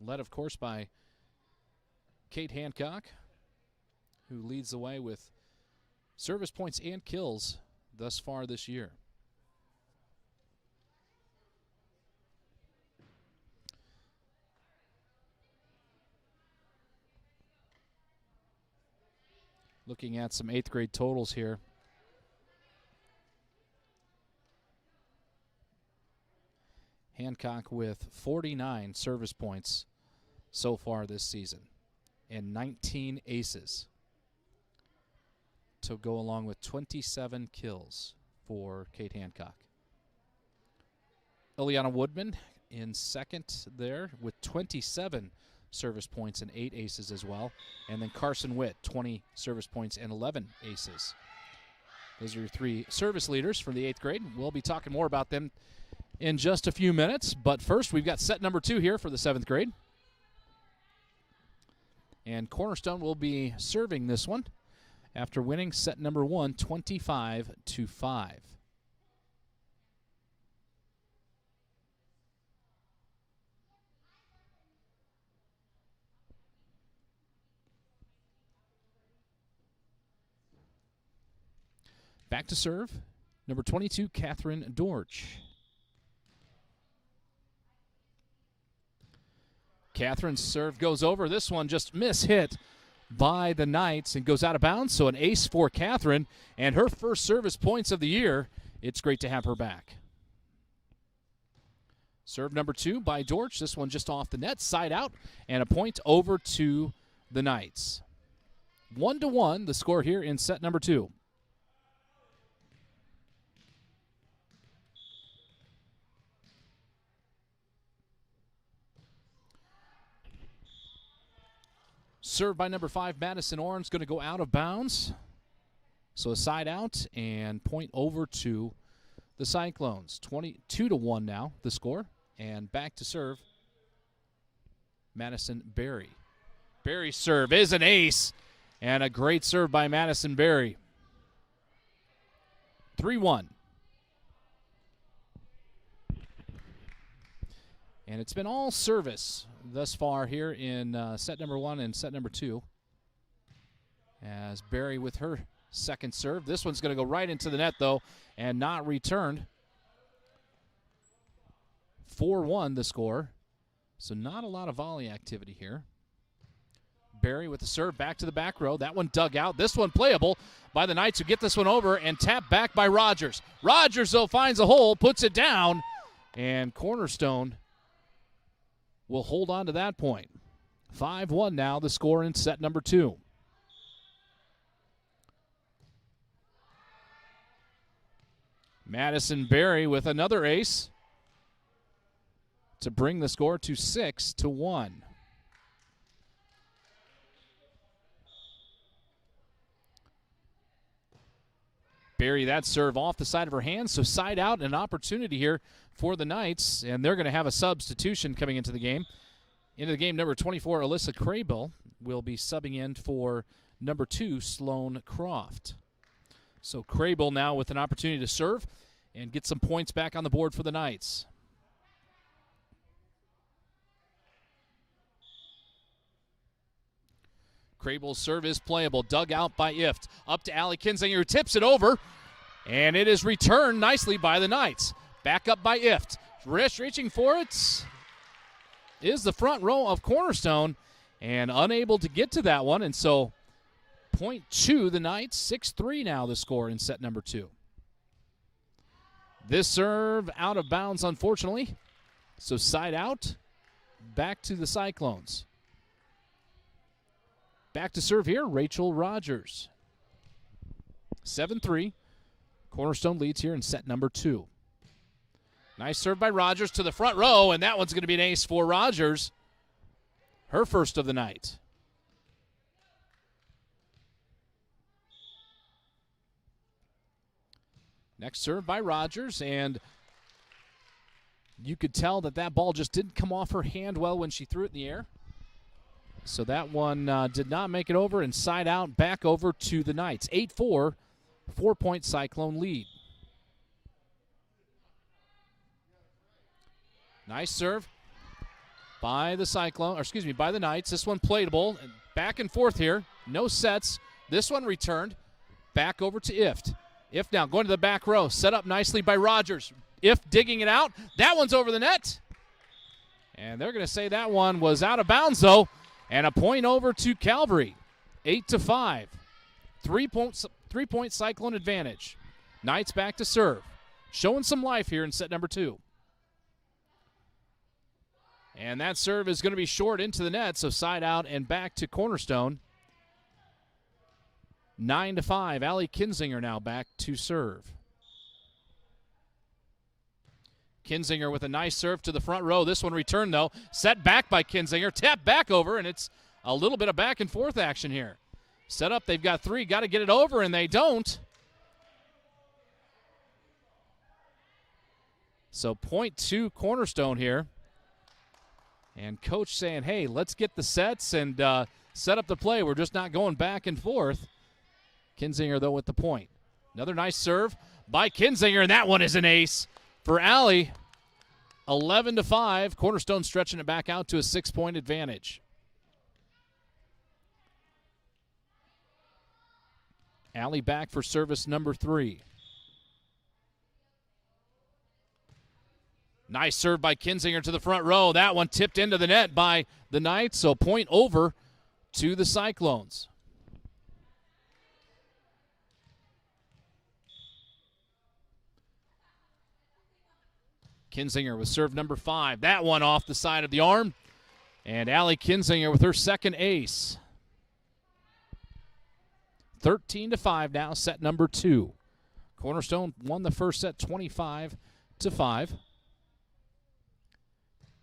Led, of course, by Kate Hancock, who leads the way with service points and kills thus far this year. Looking at some 8th grade totals here. Hancock with 49 service points so far this season and 19 aces to go along with 27 kills for Kate Hancock. Ileana Woodman in second there with 27 service points and 8 aces as well. And then Carson Witt, 20 service points and 11 aces. Those are your 3 service leaders from the 8th grade. We'll be talking more about them in just a few minutes. But first, we've got set number 2 here for the 7th grade. And Cornerstone will be serving this one after winning set number 1, 25-5. Back to serve, number 22, Catherine Dorch. Catherine's serve goes over. This one just mishit by the Knights and goes out of bounds. So an ace for Catherine and her first service points of the year. It's great to have her back. Serve number 2 by Dorch. This one just off the net, side out, and a point over to the Knights. 1-1, the score here in set number 2. Served by number 5, Madison Orange, going to go out of bounds. So a side out and point over to the Cyclones. 22-1 now, the score. And back to serve, Madison Berry. Berry's serve is an ace, and a great serve by Madison Berry. 3-1. And it's been all service thus far here in set number 1 and set number 2. As Berry with her second serve. This one's going to go right into the net, though, and not returned. 4-1 the score. So not a lot of volley activity here. Barry with the serve back to the back row. That one dug out. This one playable by the Knights, who get this one over and tapped back by Rogers. Rogers, though, finds a hole, puts it down, and Cornerstone will hold on to that point. 5-1 now, the score in set number 2. Madison Berry with another ace to bring the score to 6-1. Berry, that serve off the side of her hand, so side out, an opportunity here for the Knights, and they're going to have a substitution coming into the game. Into the game, number 24, Alyssa Crable, will be subbing in for number 2, Sloan Croft. So Crable now with an opportunity to serve and get some points back on the board for the Knights. Crable's serve is playable, dug out by Ift. Up to Allie Kinzinger, who tips it over, and it is returned nicely by the Knights. Back up by Ift. Reaching for it is the front row of Cornerstone, and unable to get to that one, and so point to the Knights. 6-3 now the score in set number 2. This serve out of bounds, unfortunately. So side out, back to the Cyclones. Back to serve here, Rachel Rogers. 7-3. Cornerstone leads here in set number 2. Nice serve by Rogers to the front row, and that one's going to be an ace for Rogers. Her first of the night. Next serve by Rogers, and you could tell that that ball just didn't come off her hand well when she threw it in the air. So that one did not make it over, and side out, back over to the Knights. 8-4, 4-point Cyclone lead. Nice serve by the by the Knights. This one playable, back and forth here. No sets. This one returned, back over to Ift. Ift now going to the back row, set up nicely by Rogers. Ift digging it out. That one's over the net. And they're going to say that one was out of bounds, though. And a point over to Calvary. 8-5. 3-point Cyclone advantage. Knights back to serve. Showing some life here in set number 2. And that serve is going to be short into the net, so side out and back to Cornerstone. 9-5. Allie Kinzinger now back to serve. Kinzinger with a nice serve to the front row. This one returned, though. Set back by Kinzinger. Tap back over, and it's a little bit of back and forth action here. Set up, they've got 3. Got to get it over, and they don't. So point to Cornerstone here. And coach saying, hey, let's get the sets and set up the play. We're just not going back and forth. Kinzinger, though, with the point. Another nice serve by Kinzinger, and that one is an ace for Allie. 11-5. Cornerstone stretching it back out to a 6-point advantage. Allie back for service number 3. Nice serve by Kinzinger to the front row. That one tipped into the net by the Knights, so point over to the Cyclones. Kinzinger with serve number 5. That one off the side of the arm. And Allie Kinzinger with her second ace. 13-5 now, set number 2. Cornerstone won the first set 25-5.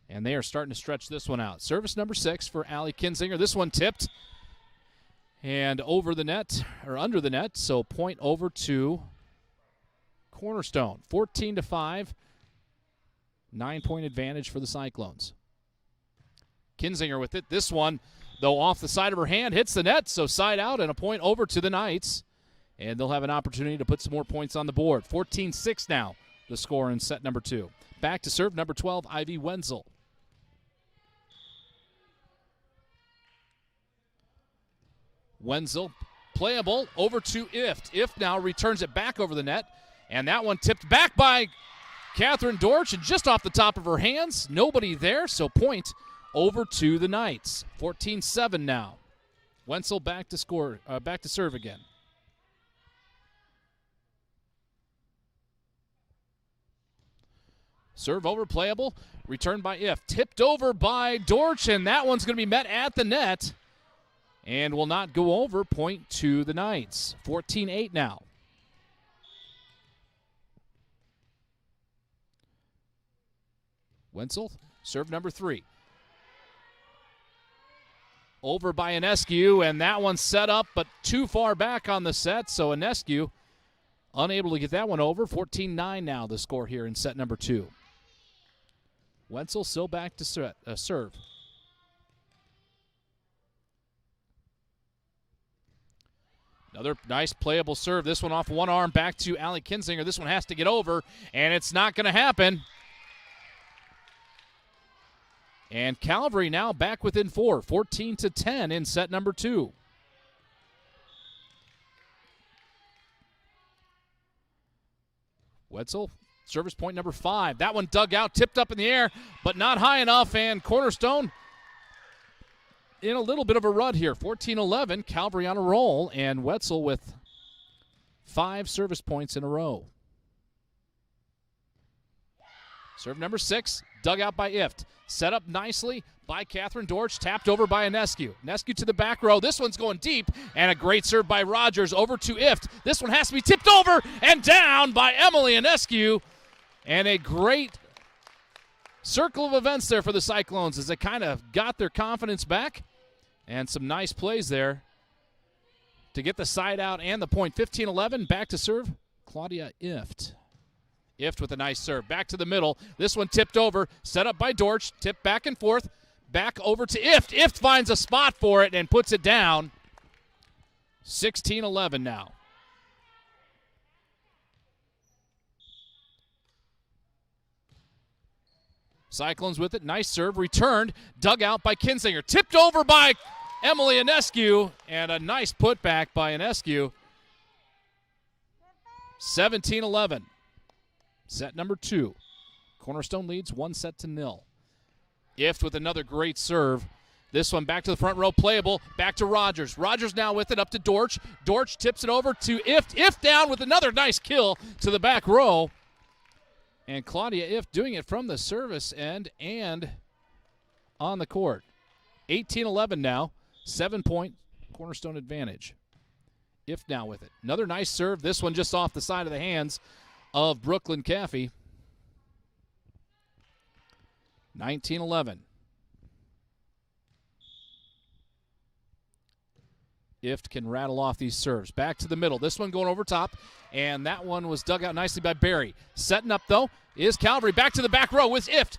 And they are starting to stretch this one out. Service number 6 for Allie Kinzinger. This one tipped and over the net, or under the net, so point over to Cornerstone. 14-5, 9-point advantage for the Cyclones. Kinzinger with it. This one, though, off the side of her hand, hits the net, so side out and a point over to the Knights. And they'll have an opportunity to put some more points on the board. 14-6 now, the score in set number 2. Back to serve number 12, Ivy Wenzel. Wenzel, playable, over to Ift. Ift now returns it back over the net, and that one tipped back by Catherine Dorch, and just off the top of her hands. Nobody there, so point over to the Knights. 14-7 now. Wenzel back to score, back to serve again. Serve over, playable. Returned by If. Tipped over by Dortch, and that one's going to be met at the net and will not go over. Point to the Knights. 14-8 now. Wenzel, serve number 3. Over by Inescu, and that one's set up, but too far back on the set, so Inescu unable to get that one over. 14-9 now the score here in set number 2. Wenzel still back to serve. Another nice playable serve. This one off one arm back to Allie Kinzinger. This one has to get over, and it's not going to happen. And Calvary now back within 4, 14-10 in set number 2. Wetzel, service point number 5. That one dug out, tipped up in the air, but not high enough, and Cornerstone in a little bit of a rut here. 14-11, Calvary on a roll, and Wetzel with 5 service points in a row. Serve number 6, dug out by Ift. Set up nicely by Catherine Dortch, tapped over by Inescu. Inescu to the back row. This one's going deep, and a great serve by Rogers over to Ift. This one has to be tipped over and down by Emily Inescu. And a great circle of events there for the Cyclones as they kind of got their confidence back. And some nice plays there to get the side out and the point. 15-11, back to serve, Claudia Ift. Ift with a nice serve. Back to the middle. This one tipped over. Set up by Dortch. Tipped back and forth. Back over to Ift. Ift finds a spot for it and puts it down. 16-11 now. Cyclones with it. Nice serve. Returned. Dug out by Kinzinger. Tipped over by Emily Inescu. And a nice putback by Inescu. 17-11. Set number 2. Cornerstone leads 1-0. Ift with another great serve. This one back to the front row, playable. Back to Rogers. Rogers now with it up to Dortch. Dortch tips it over to Ift. Ift down with another nice kill to the back row. And Claudia Ift doing it from the service end and on the court. 18-11 now. 7-point Cornerstone advantage. Ift now with it. Another nice serve. This one just off the side of the hands of Brooklyn Caffey. 19-11. Ift can rattle off these serves. Back to the middle. This one going over top, and that one was dug out nicely by Barry. Setting up, though, is Calvary. Back to the back row with Ift.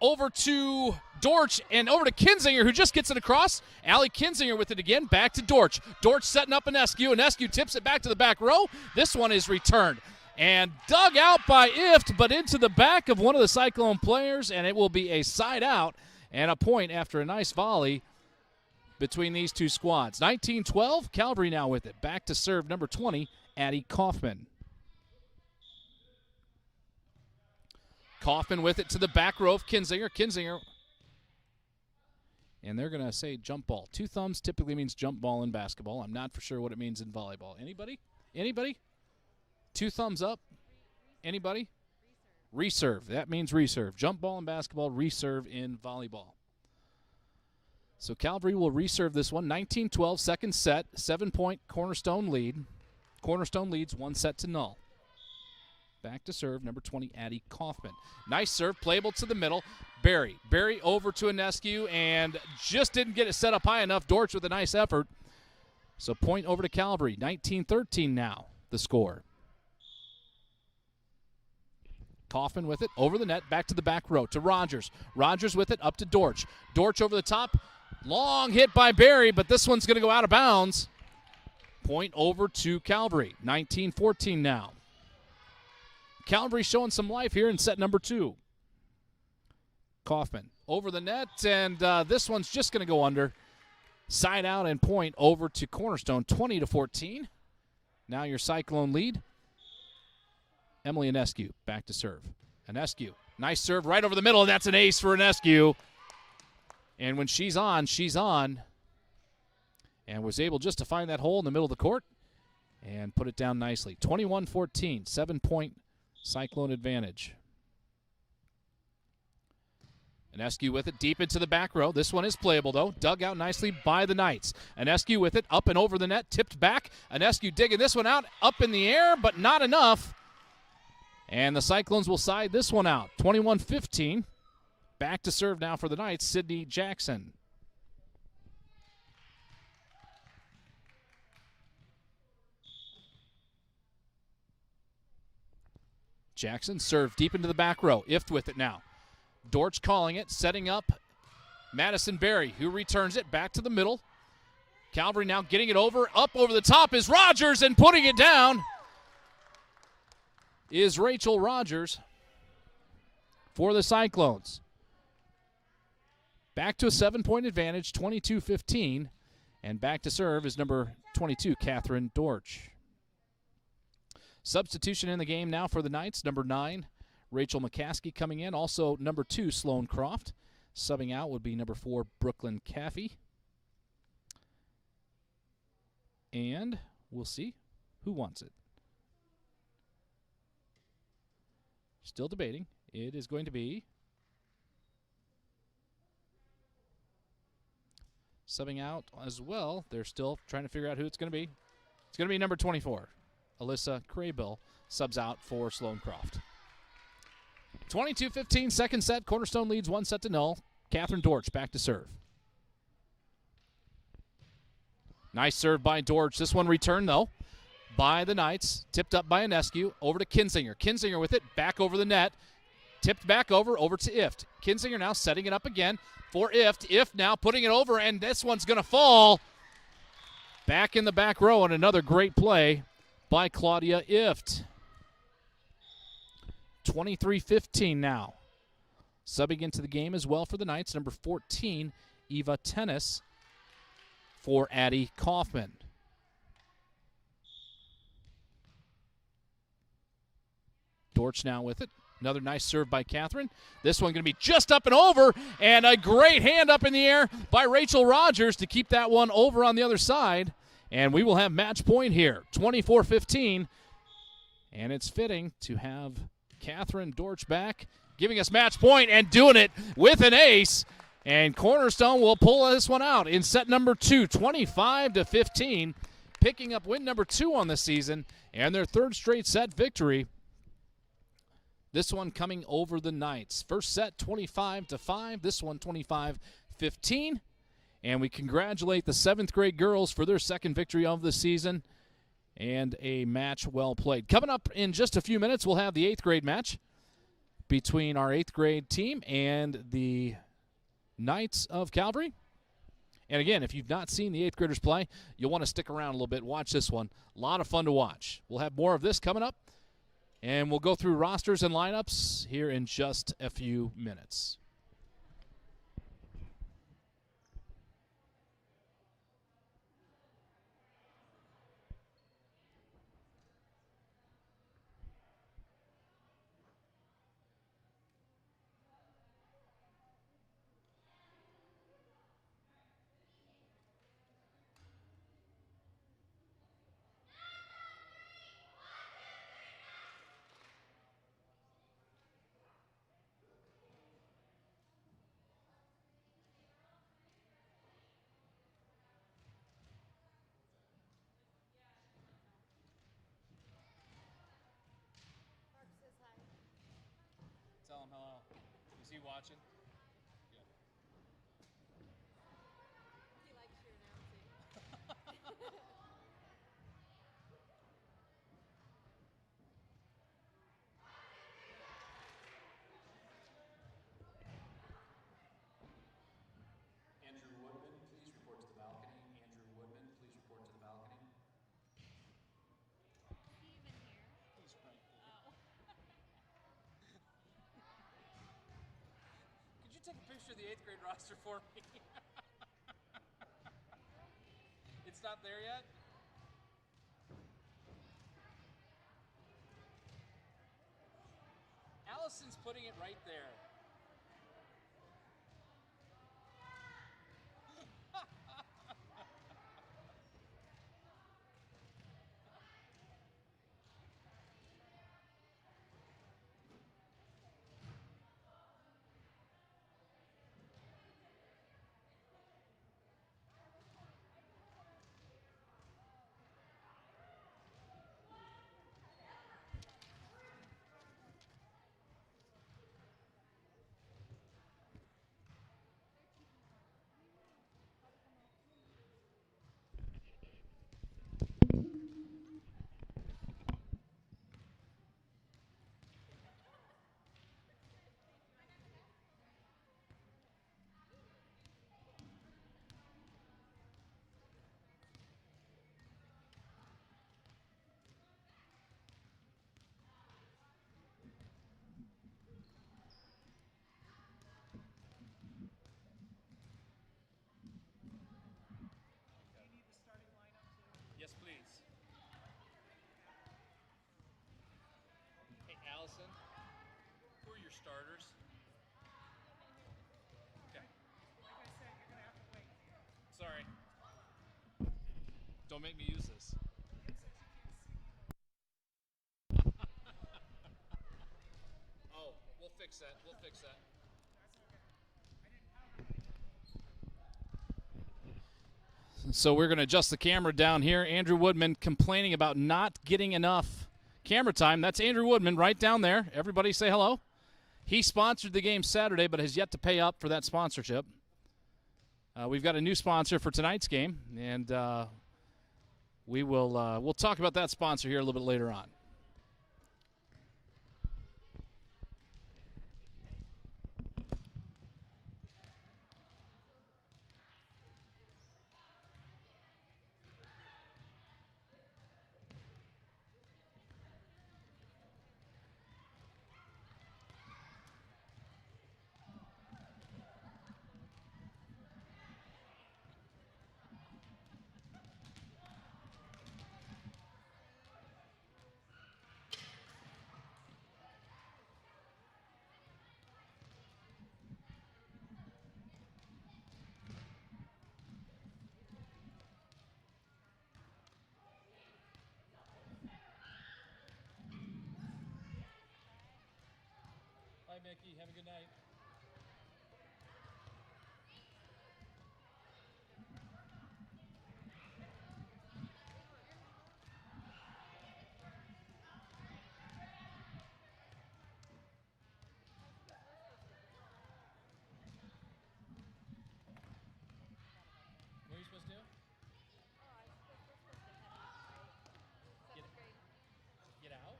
Over to Dortch and over to Kinzinger, who just gets it across. Allie Kinzinger with it again. Back to Dortch. Dortch setting up Inescu. Inescu tips it back to the back row. This one is returned and dug out by Ift, but into the back of one of the Cyclone players, and it will be a side out and a point after a nice volley between these two squads. 19-12, Calvary now with it. Back to serve number 20, Addie Kaufman. Kaufman with it to the back row of Kinzinger. Kinzinger. And they're going to say jump ball. 2 thumbs typically means jump ball in basketball. I'm not for sure what it means in volleyball. Anybody? Anybody? 2 thumbs up. Anybody? Reserve. That means reserve. Jump ball in basketball, reserve in volleyball. So Calvary will reserve this one. 19-12, second set. 7-point Cornerstone lead. Cornerstone leads 1-0. Back to serve, number 20, Addie Kaufman. Nice serve, playable to the middle. Barry. Barry over to Inescu and just didn't get it set up high enough. Dortch with a nice effort. So point over to Calvary. 19-13 now, the score. Kaufman with it, over the net, back to the back row, to Rogers. Rogers with it, up to Dortch. Dortch over the top, long hit by Barry, but this one's going to go out of bounds. Point over to Calvary, 19-14 now. Calvary showing some life here in set number 2. Kaufman over the net, and this one's just going to go under. Side out and point over to Cornerstone, 20-14. Now your Cyclone lead. Emily Inescu back to serve. Inescu, nice serve right over the middle, and that's an ace for Inescu. And when she's on, she's on. and was able just to find that hole in the middle of the court and put it down nicely. 21-14, 7-point Cyclone advantage. Anescu with it deep into the back row. This one is playable, though. Dug out nicely by the Knights. Anescu with it up and over the net, tipped back. Anescu digging this one out, up in the air, but not enough. And the Cyclones will side this one out. 21-15. Back to serve now for the Knights, Sydney Jackson. Jackson served deep into the back row. Ift with it now. Dortch calling it, setting up Madison Berry, who returns it back to the middle. Calvary now getting it over. Up over the top is Rogers, and putting it down is Rachel Rogers for the Cyclones. Back to a 7-point advantage, 22-15. And back to serve is number 22, Catherine Dortch. Substitution in the game now for the Knights. Number 9, Rachel McCaskey coming in. Also number 2, Sloane Croft. Subbing out would be number 4, Brooklyn Caffey. And we'll see who wants it. Still debating. It is going to be subbing out as well. They're still trying to figure out who it's going to be. It's going to be number 24, Alyssa Craybill, subs out for Sloane Croft. 22-15, second set. Cornerstone leads 1-0. Catherine Dortch back to serve. Nice serve by Dortch. This one returned, though, by the Knights. Tipped up by Anescu. Over to Kinzinger. Kinzinger with it. Back over the net. Tipped back over to Ift. Kinzinger now setting it up again for Ift. Ift now putting it over, and this one's going to fall. Back in the back row, and another great play by Claudia Ift. 23-15 now. Subbing into the game as well for the Knights, number 14, Eva Tennis, for Addie Kaufman. Dortch now with it. Another nice serve by Catherine. This one going to be just up and over, and a great hand up in the air by Rachel Rogers to keep that one over on the other side. And we will have match point here, 24-15. And it's fitting to have Catherine Dortch back, giving us match point and doing it with an ace. And Cornerstone will pull this one out in set number 2, 25-15, picking up win number 2 on the season and their third straight set victory. This one coming over the Knights. First set 25-5, this one 25-15. And we congratulate the 7th grade girls for their second victory of the season and a match well played. Coming up in just a few minutes, we'll have the 8th grade match between our 8th grade team and the Knights of Calvary. And again, if you've not seen the 8th graders play, you'll want to stick around a little bit. Watch this one. A lot of fun to watch. We'll have more of this coming up, and we'll go through rosters and lineups here in just a few minutes. Mark says hi. Tell him hello. Is he watching? He likes your announcing. Andrew Woodman, please report to the balcony. Andrew Woodman, please report to the balcony. Is he even here? He's right there. Oh. Could you take a picture of the 8th grade roster for me? It's not there yet? Allison's putting it right there. your starters. Okay. Like I said, you're gonna have to wait. Sorry. Don't make me use this. Oh, we'll fix that. We'll fix that. So we're going to adjust the camera down here. Andrew Woodman complaining about not getting enough camera time. That's Andrew Woodman right down there. Everybody say hello. He sponsored the game Saturday, but has yet to pay up for that sponsorship. We've got a new sponsor for tonight's game, and we'll talk about that sponsor here a little bit later on. Bye, Mickey. Have a good night. What are you supposed to do? Oh, I suppose we're supposed to head out, right? Seventh grade. Get out?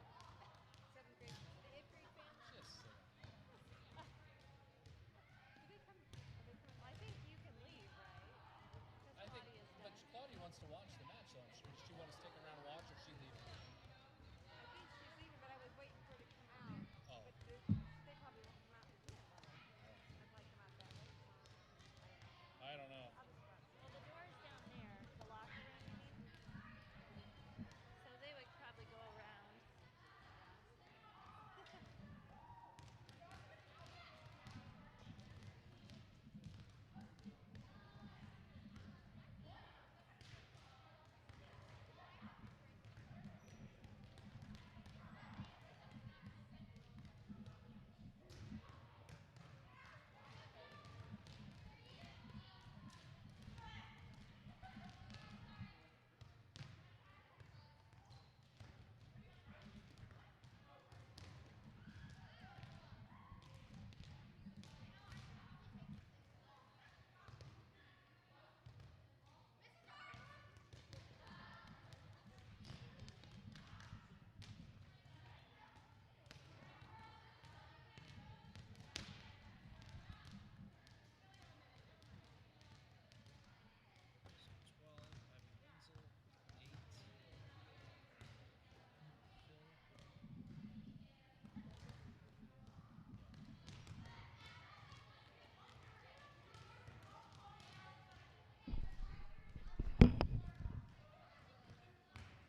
Seventh grade. The eighth grade band. Just sit down. Do they come? Are they coming? I think you can leave, right? Because I think, Claudia's but done. Claudia wants to watch the match, though. Does she want to stick around and watch, or she leave? I think she's leaving, but I was waiting for her to come out. Oh. But they probably won't come out to the end, will they? They'll probably come out that way. I don't know. I don't know. I'll just watch. Well, the door's down there. The locker room, you mean? So they would probably go around.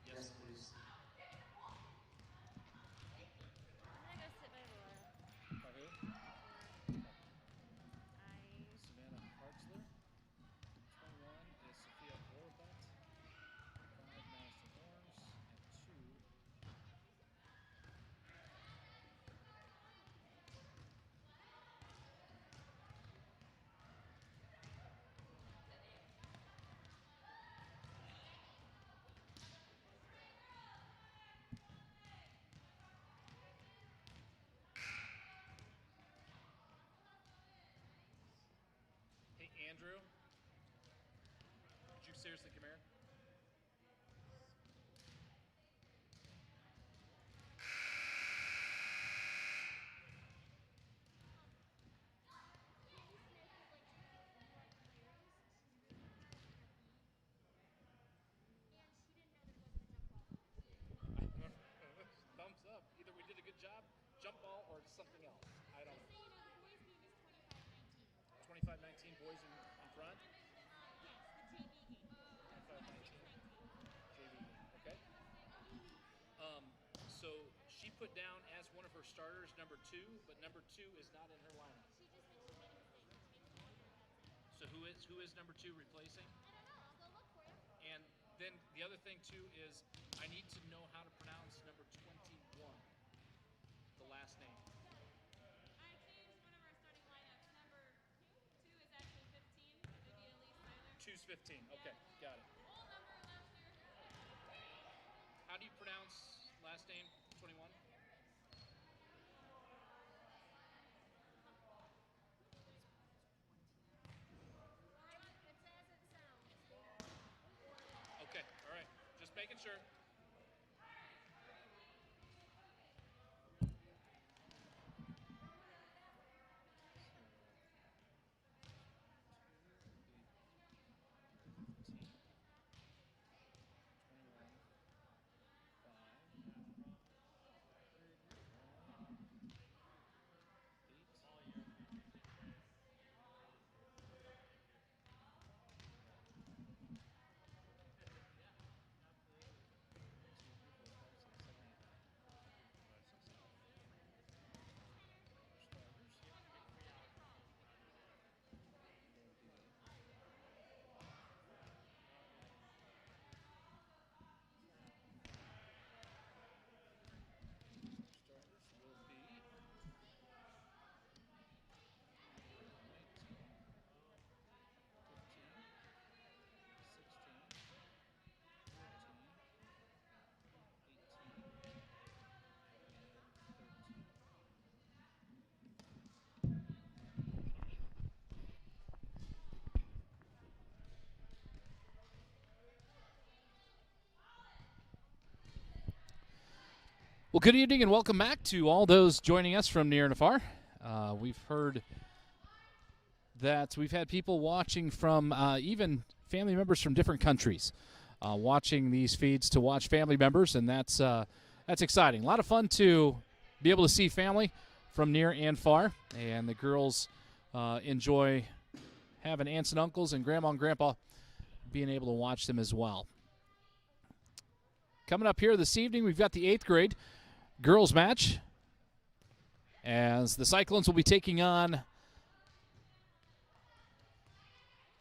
Yes, please. I'm gonna go sit by Laura. By who? Savannah Hartzler. 21 is Sophia Horvat. 5, Madison Orms. And 2. Hey, Andrew. Did you seriously come here? Thumbs up. Either we did a good job, jump ball, or something else. I don't know. 25-19 boys in front? 25-19 JV game. Okay. So she put put down as one of her starters number 2, but number 2 is not in her lineup. So who is number 2 replacing? I don't know. I'll go look for you. And then the other thing too is I need to know how to pronounce number 21, the last name. I changed one of our starting lineups. Number 2 is actually 15. It'd be Elise Seiler. Choose 15. Okay, got it. Old number last year. How do you pronounce last name 21? It's as it sounds. Okay, all right. Just making sure. Well, good evening and welcome back to all those joining us from near and afar. We've heard that we've had people watching from even family members from different countries watching these feeds to watch family members, and that's exciting. A lot of fun to be able to see family from near and far, and the girls enjoy having aunts and uncles and grandma and grandpa being able to watch them as well. Coming up here this evening, we've got the 8th grade girls match as the Cyclones will be taking on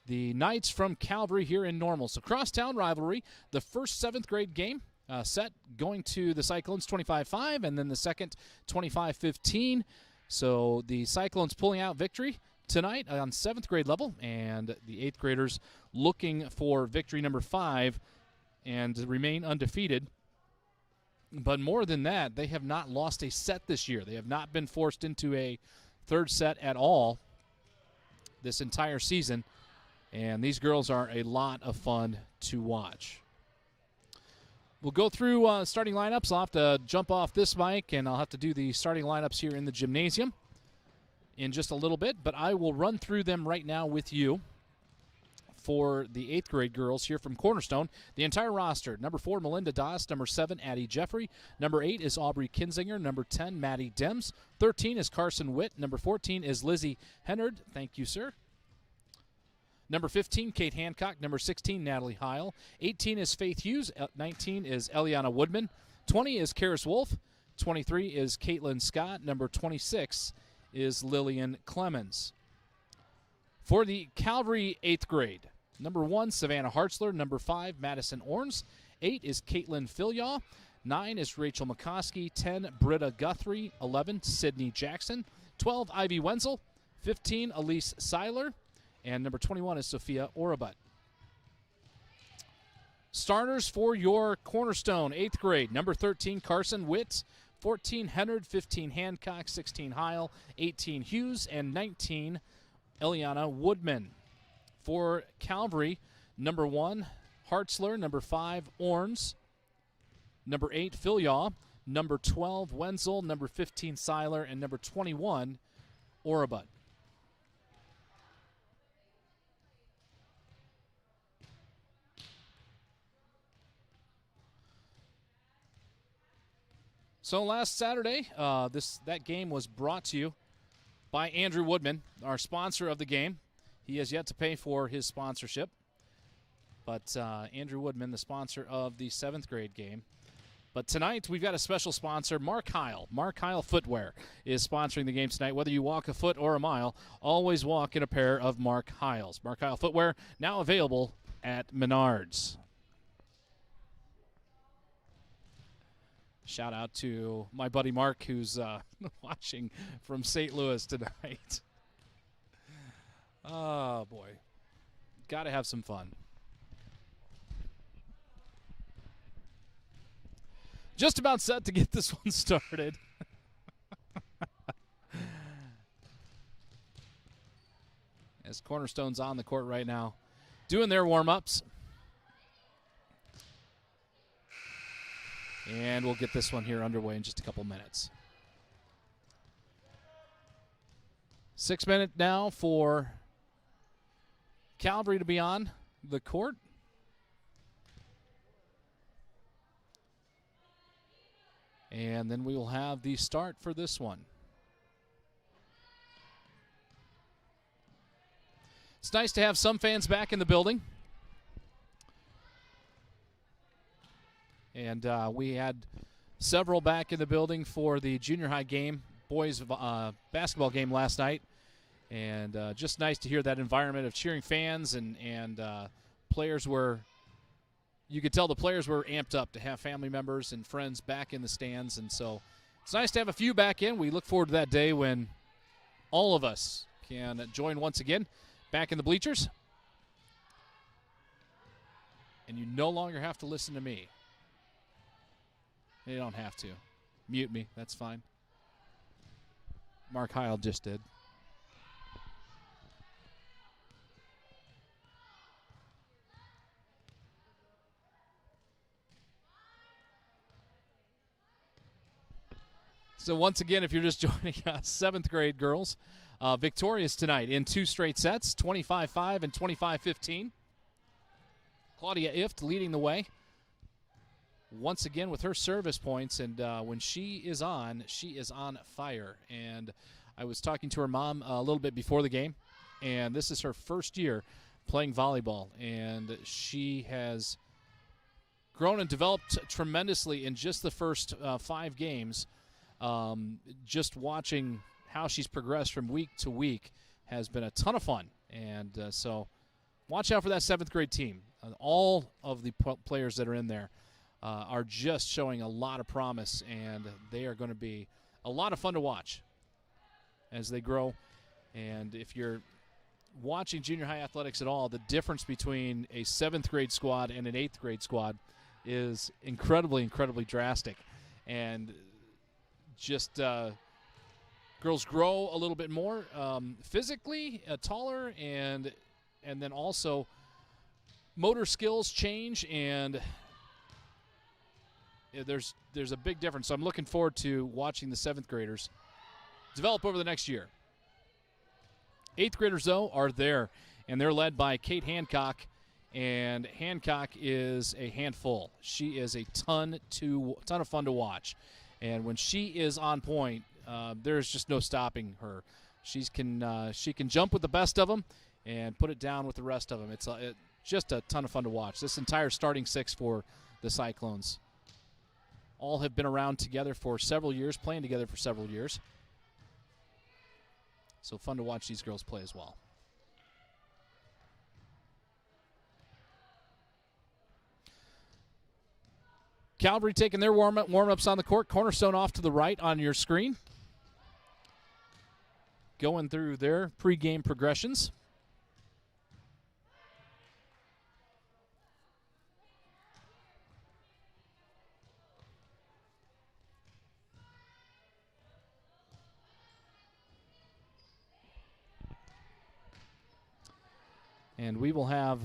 the Knights from Calvary here in Normal. So crosstown rivalry, the first 7th grade game set going to the Cyclones 25-5, and then the second 25-15. So the Cyclones pulling out victory tonight on 7th grade level, and the 8th graders looking for victory number 5 and remain undefeated. But more than that, they have not lost a set this year. They have not been forced into a third set at all this entire season. And these girls are a lot of fun to watch. We'll go through starting lineups. I'll have to jump off this mic, and I'll have to do the starting lineups here in the gymnasium in just a little bit. But I will run through them right now with you. For the 8th grade girls here from Cornerstone, the entire roster: number 4, Melinda Doss; number 7, Addie Jeffrey; number 8 is Aubrey Kinzinger; number 10, Maddie Dems; 13 is Carson Witt; number 14 is Lizzie Hennard. Thank you, sir. Number 15, Kate Hancock; number 16, Natalie Heil; 18 is Faith Hughes; 19 is Eliana Woodman; 20 is Karis Wolf; 23 is Caitlin Scott; number 26 is Lillian Clemens. For the Calvary 8th grade, number 1, Savannah Hartzler; number 5, Madison Orns; 8 is Caitlin Filyaw; 9 is Rachel McCoskey; 10, Britta Guthrie; 11, Sydney Jackson; 12, Ivy Wenzel; 15, Elise Seiler; and number 21 is Sophia Orabut. Starters for your Cornerstone 8th grade: number 13, Carson Witt; 14, Hennard; 15, Hancock; 16, Heil; 18, Hughes; and 19, Eliana Woodman. For Calvary, number 1, Hartzler; number 5, Orns; number 8, Filyaw; number 12, Wenzel; number 15, Seiler; and number 21, Orabut. So last Saturday, that game was brought to you by Andrew Woodman, our sponsor of the game. He has yet to pay for his sponsorship. But Andrew Woodman, the sponsor of the 7th grade game, But tonight, we've got a special sponsor, Mark Heil. Mark Heil Footwear is sponsoring the game tonight. Whether you walk a foot or a mile, always walk in a pair of Mark Heils. Mark Heil Footwear, now available at Menards. Shout out to my buddy Mark, who's watching from St. Louis tonight. Oh, boy. Got to have some fun. Just about set to get this one started. As Cornerstone's on the court right now, doing their warm-ups. And we'll get this one here underway in just a couple minutes. 6 minutes now for Calvary to be on the court. And then we will have the start for this one. It's nice to have some fans back in the building. And we had several back in the building for the junior high game, boys basketball game last night. And just nice to hear that environment of cheering fans and players were, you could tell the players were amped up to have family members and friends back in the stands. And so it's nice to have a few back in. We look forward to that day when all of us can join once again back in the bleachers. And you no longer have to listen to me. You don't have to. Mute me. That's fine. Mark Heil just did. So once again, if you're just joining us, 7th grade girls victorious tonight in 2 straight sets, 25-5 and 25-15. Claudia Ift leading the way. Once again with her service points, and when she is on fire. And I was talking to her mom a little bit before the game, and this is her first year playing volleyball, and she has grown and developed tremendously in just the first 5 games. Just watching how she's progressed from week to week has been a ton of fun, and so watch out for that 7th grade team. All of the players that are in there are just showing a lot of promise, and they are going to be a lot of fun to watch as they grow. And if you're watching junior high athletics at all, the difference between a 7th grade squad and an 8th grade squad is incredibly, incredibly drastic. And just girls grow a little bit more physically, taller, and then also motor skills change, and there's a big difference. So I'm looking forward to watching the 7th graders develop over the next year. 8th graders, though, are there, and they're led by Kate Hancock, and Hancock is a handful. She is a ton of fun to watch, and when she is on point, there's just no stopping her. She can jump with the best of them and put it down with the rest of them. It's just a ton of fun to watch. This entire starting 6 for the Cyclones all have been around together for several years, playing together for several years. So fun to watch these girls play as well. Calvary taking their warm-ups on the court. Cornerstone off to the right on your screen. Going through their pregame progressions. And we will have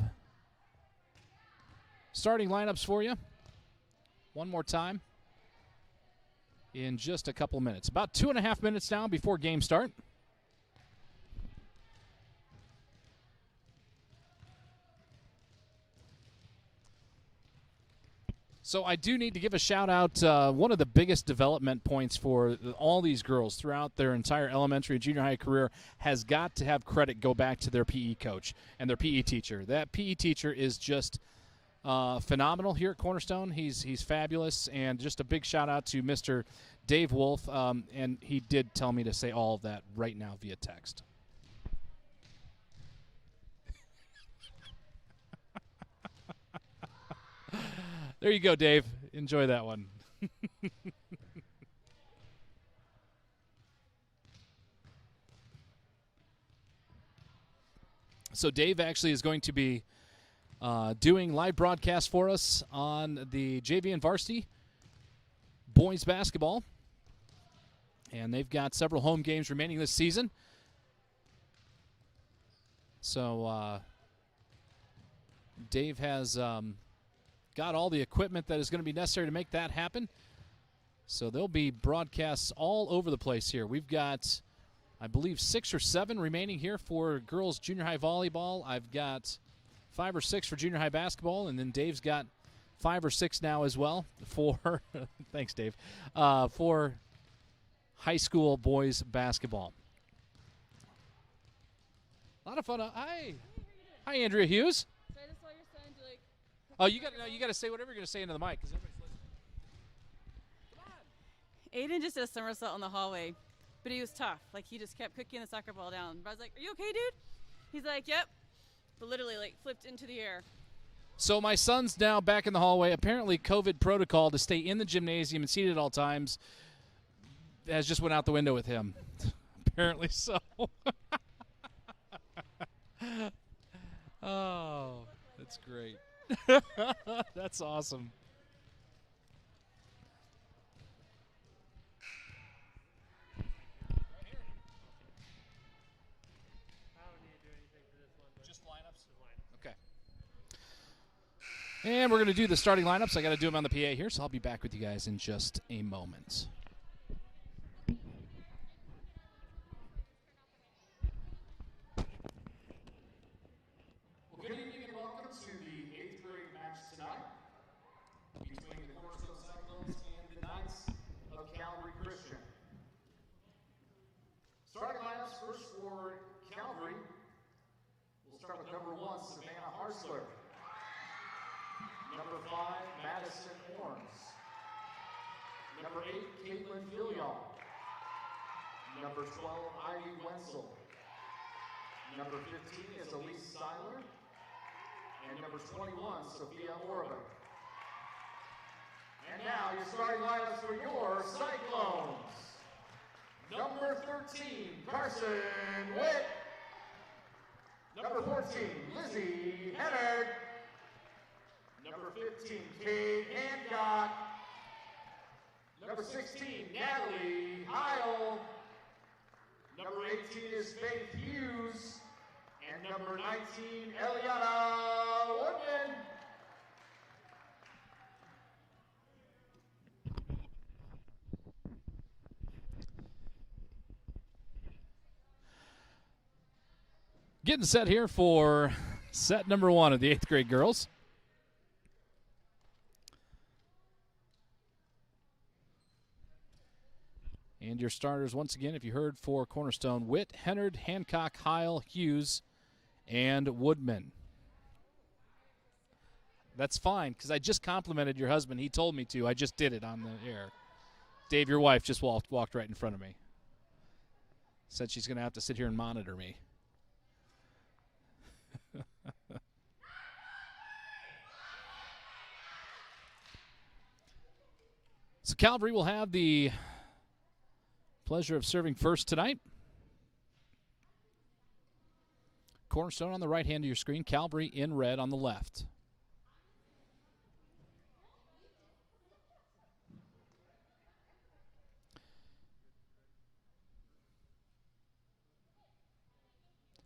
starting lineups for you one more time in just a couple of minutes. About 2.5 minutes now before game start. So I do need to give a shout out. One of the biggest development points for all these girls throughout their entire elementary and junior high career has got to have credit go back to their PE coach and their PE teacher. That PE teacher is just phenomenal here at Cornerstone. He's fabulous, and just a big shout out to Mr. Dave Wolf, and he did tell me to say all of that right now via text. There you go, Dave. Enjoy that one. So Dave actually is going to be doing live broadcast for us on the JV and varsity boys basketball. And they've got several home games remaining this season. So Dave has got all the equipment that is going to be necessary to make that happen. So there'll be broadcasts all over the place here. We've got, I believe, 6 or 7 remaining here for girls junior high volleyball. I've got 5 or 6 for junior high basketball, and then Dave's got 5 or 6 now as well for thanks, Dave, for high school boys basketball. A lot of fun. Hi, Andrea Hughes. So I just saw your son do like. Oh, you got to say whatever you're going to say into the mic because everybody's listening. Come on. Aiden just did a somersault in the hallway, but he was tough. Like, he just kept kicking the soccer ball down. But I was like, "Are you okay, dude?" He's like, "Yep." But literally, like, flipped into the air. So my son's now back in the hallway. Apparently, COVID protocol to stay in the gymnasium and seated at all times has just went out the window with him. Apparently so. Oh, that's great. That's awesome. Just lineups? Okay. And we're going to do the starting lineups. I got to do them on the PA here, so I'll be back with you guys in just a moment. Good evening and welcome to the 8th grade match tonight between the Cornerstone Cyclones and the Knights of Calvary Christian. Starting lineups first for Calvary. We'll start with number 1, Savannah Harsler. Number 5, Madison Orms. Number 8, Caitlin Villion. Number 12, Ivy Wenzel. Number 15 is Elise Seiler. And number 21, Sophia Orban. And now your starting lineups for your Cyclones. Number 13, Carson Witt. Number 14, Lizzie Hennard. Number 15, Kate Hancock. Number 16, Natalie Heil. Number 18 is Faith Hughes. And number 19, Eliana Woodman. Getting set here for set number 1 of the 8th grade girls. And your starters, once again, if you heard, for Cornerstone: Witt, Hennard, Hancock, Heil, Hughes, and Woodman. That's fine, because I just complimented your husband. He told me to. I just did it on the air. Dave, your wife, just walked right in front of me. Said she's going to have to sit here and monitor me. So Calvary will have the pleasure of serving first tonight. Cornerstone on the right hand of your screen, Calvary in red on the left.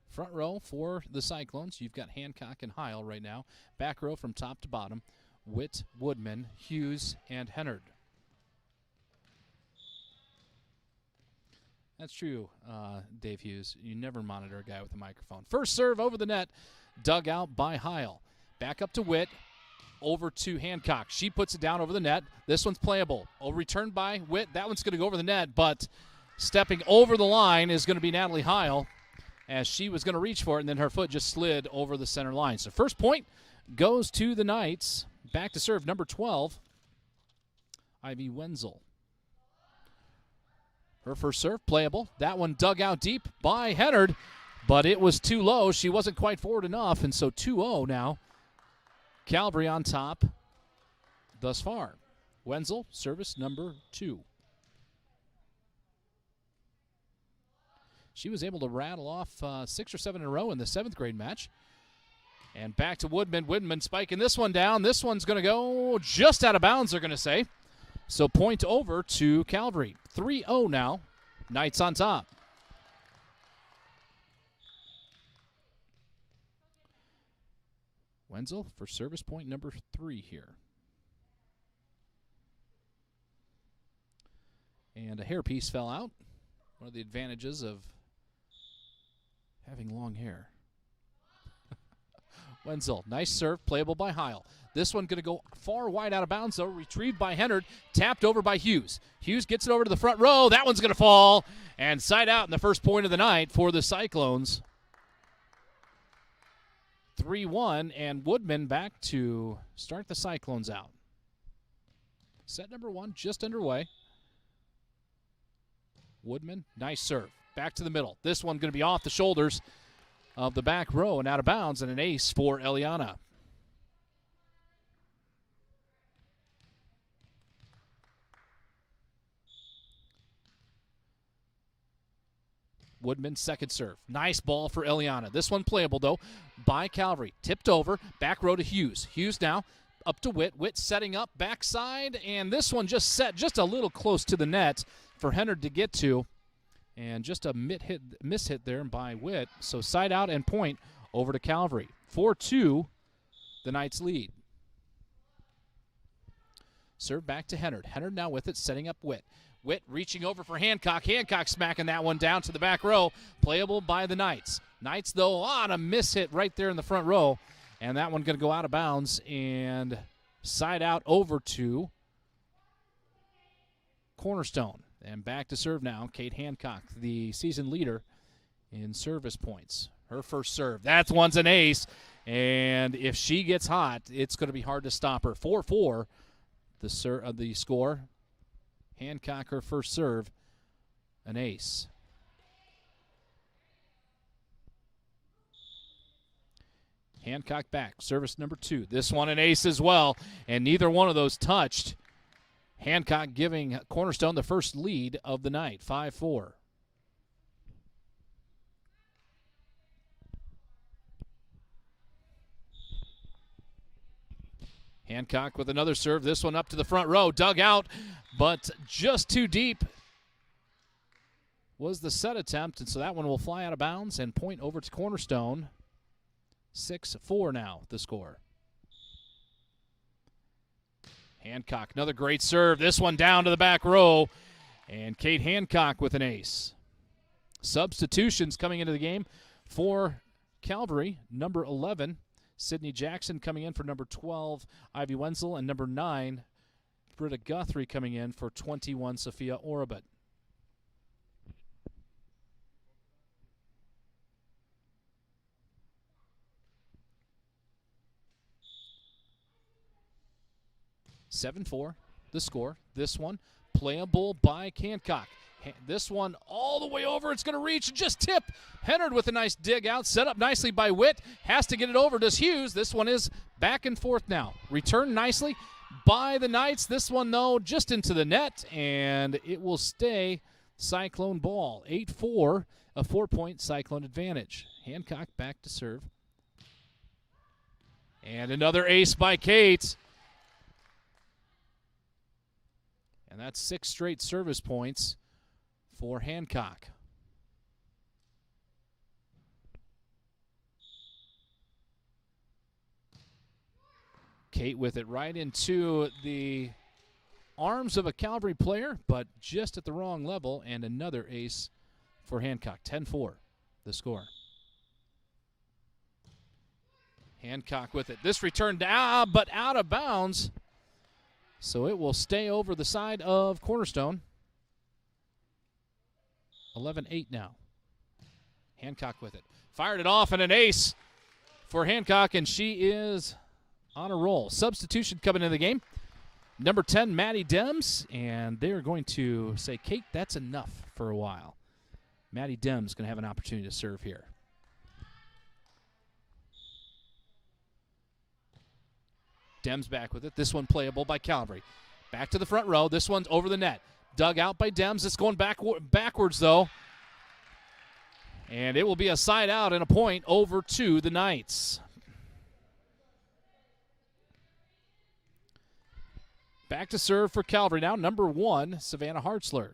Front row for the Cyclones, you've got Hancock and Heil right now. Back row from top to bottom, Witt, Woodman, Hughes, and Hennard. That's true, Dave Hughes. You never monitor a guy with a microphone. First serve over the net, dug out by Heil. Back up to Witt, over to Hancock. She puts it down over the net. This one's playable. Returned by Witt. That one's going to go over the net, but stepping over the line is going to be Natalie Heil, as she was going to reach for it, and then her foot just slid over the center line. So first point goes to the Knights. Back to serve number 12, Ivy Wenzel. Her first serve, playable. That one dug out deep by Hennard, but it was too low. She wasn't quite forward enough, and so 2-0 now. Calvary on top thus far. Wenzel, service number 2. She was able to rattle off 6 or 7 in a row in the 7th grade match. And back to Woodman. Woodman spiking this one down. This one's going to go just out of bounds, they're going to say. So point over to Calvary. 3-0 now. Knights on top. Wenzel for service point number 3 here. And a hairpiece fell out. One of the advantages of having long hair. Wenzel, nice serve, playable by Heil. This one going to go far wide out of bounds, though. Retrieved by Hennard, tapped over by Hughes. Hughes gets it over to the front row. That one's going to fall, and side out in the first point of the night for the Cyclones. 3-1, and Woodman back to start the Cyclones out. Set number 1 just underway. Woodman, nice serve. Back to the middle. This one going to be off the shoulders of the back row and out of bounds, and an ace for Eliana. Woodman's second serve. Nice ball for Eliana. This one playable, though, by Calvary. Tipped over, back row to Hughes. Hughes now up to Witt. Witt setting up backside, and this one just set just a little close to the net for Hennard to get to. And just a miss hit there by Witt. So side out and point over to Calvary. 4-2, the Knights lead. Serve back to Hennard. Hennard now with it, setting up Witt. Witt reaching over for Hancock. Hancock smacking that one down to the back row. Playable by the Knights. Knights, though, on a miss hit right there in the front row. And that one going to go out of bounds and side out over to Cornerstone. And back to serve now, Kate Hancock, the season leader in service points. Her first serve. That one's an ace. And if she gets hot, it's going to be hard to stop her. 4-4, the score. Hancock, her first serve, an ace. Hancock back, service number 2. This one an ace as well, and neither one of those touched. Hancock giving Cornerstone the first lead of the night, 5-4. Hancock with another serve. This one up to the front row. Dug out, but just too deep was the set attempt, and so that one will fly out of bounds and point over to Cornerstone. 6-4 now, the score. Hancock, another great serve. This one down to the back row, and Kate Hancock with an ace. Substitutions coming into the game for Calvary. Number 11, Sydney Jackson coming in for number 12, Ivy Wenzel, and number 9, Britta Guthrie coming in for 21, Sophia Orabut. (7-4) the score. This one playable by Hancock. This one all the way over. It's going to reach and just tip. Hennard with a nice dig out. Set up nicely by Witt. Has to get it over. Does Hughes. This one is back and forth now. Returned nicely by the Knights. This one, though, just into the net, and it will stay Cyclone ball. 8-4, a 4-point Cyclone advantage. Hancock back to serve. And another ace by Kate. And that's 6 straight service points for Hancock. Kate with it right into the arms of a Calvary player, but just at the wrong level, and another ace for Hancock. 10-4, the score. Hancock with it. This return down, but out of bounds. So it will stay over the side of Cornerstone. 11-8 now. Hancock with it. Fired it off, and an ace for Hancock, and she is on a roll. Substitution coming into the game. Number 10, Maddie Dems, and they're going to say, Kate, that's enough for a while. Maddie Dems going to have an opportunity to serve here. Dems back with it. This one playable by Calvary. Back to the front row. This one's over the net. Dug out by Dems. It's going backwards, though. And it will be a side out and a point over to the Knights. Back to serve for Calvary now. Number 1, Savannah Hartzler.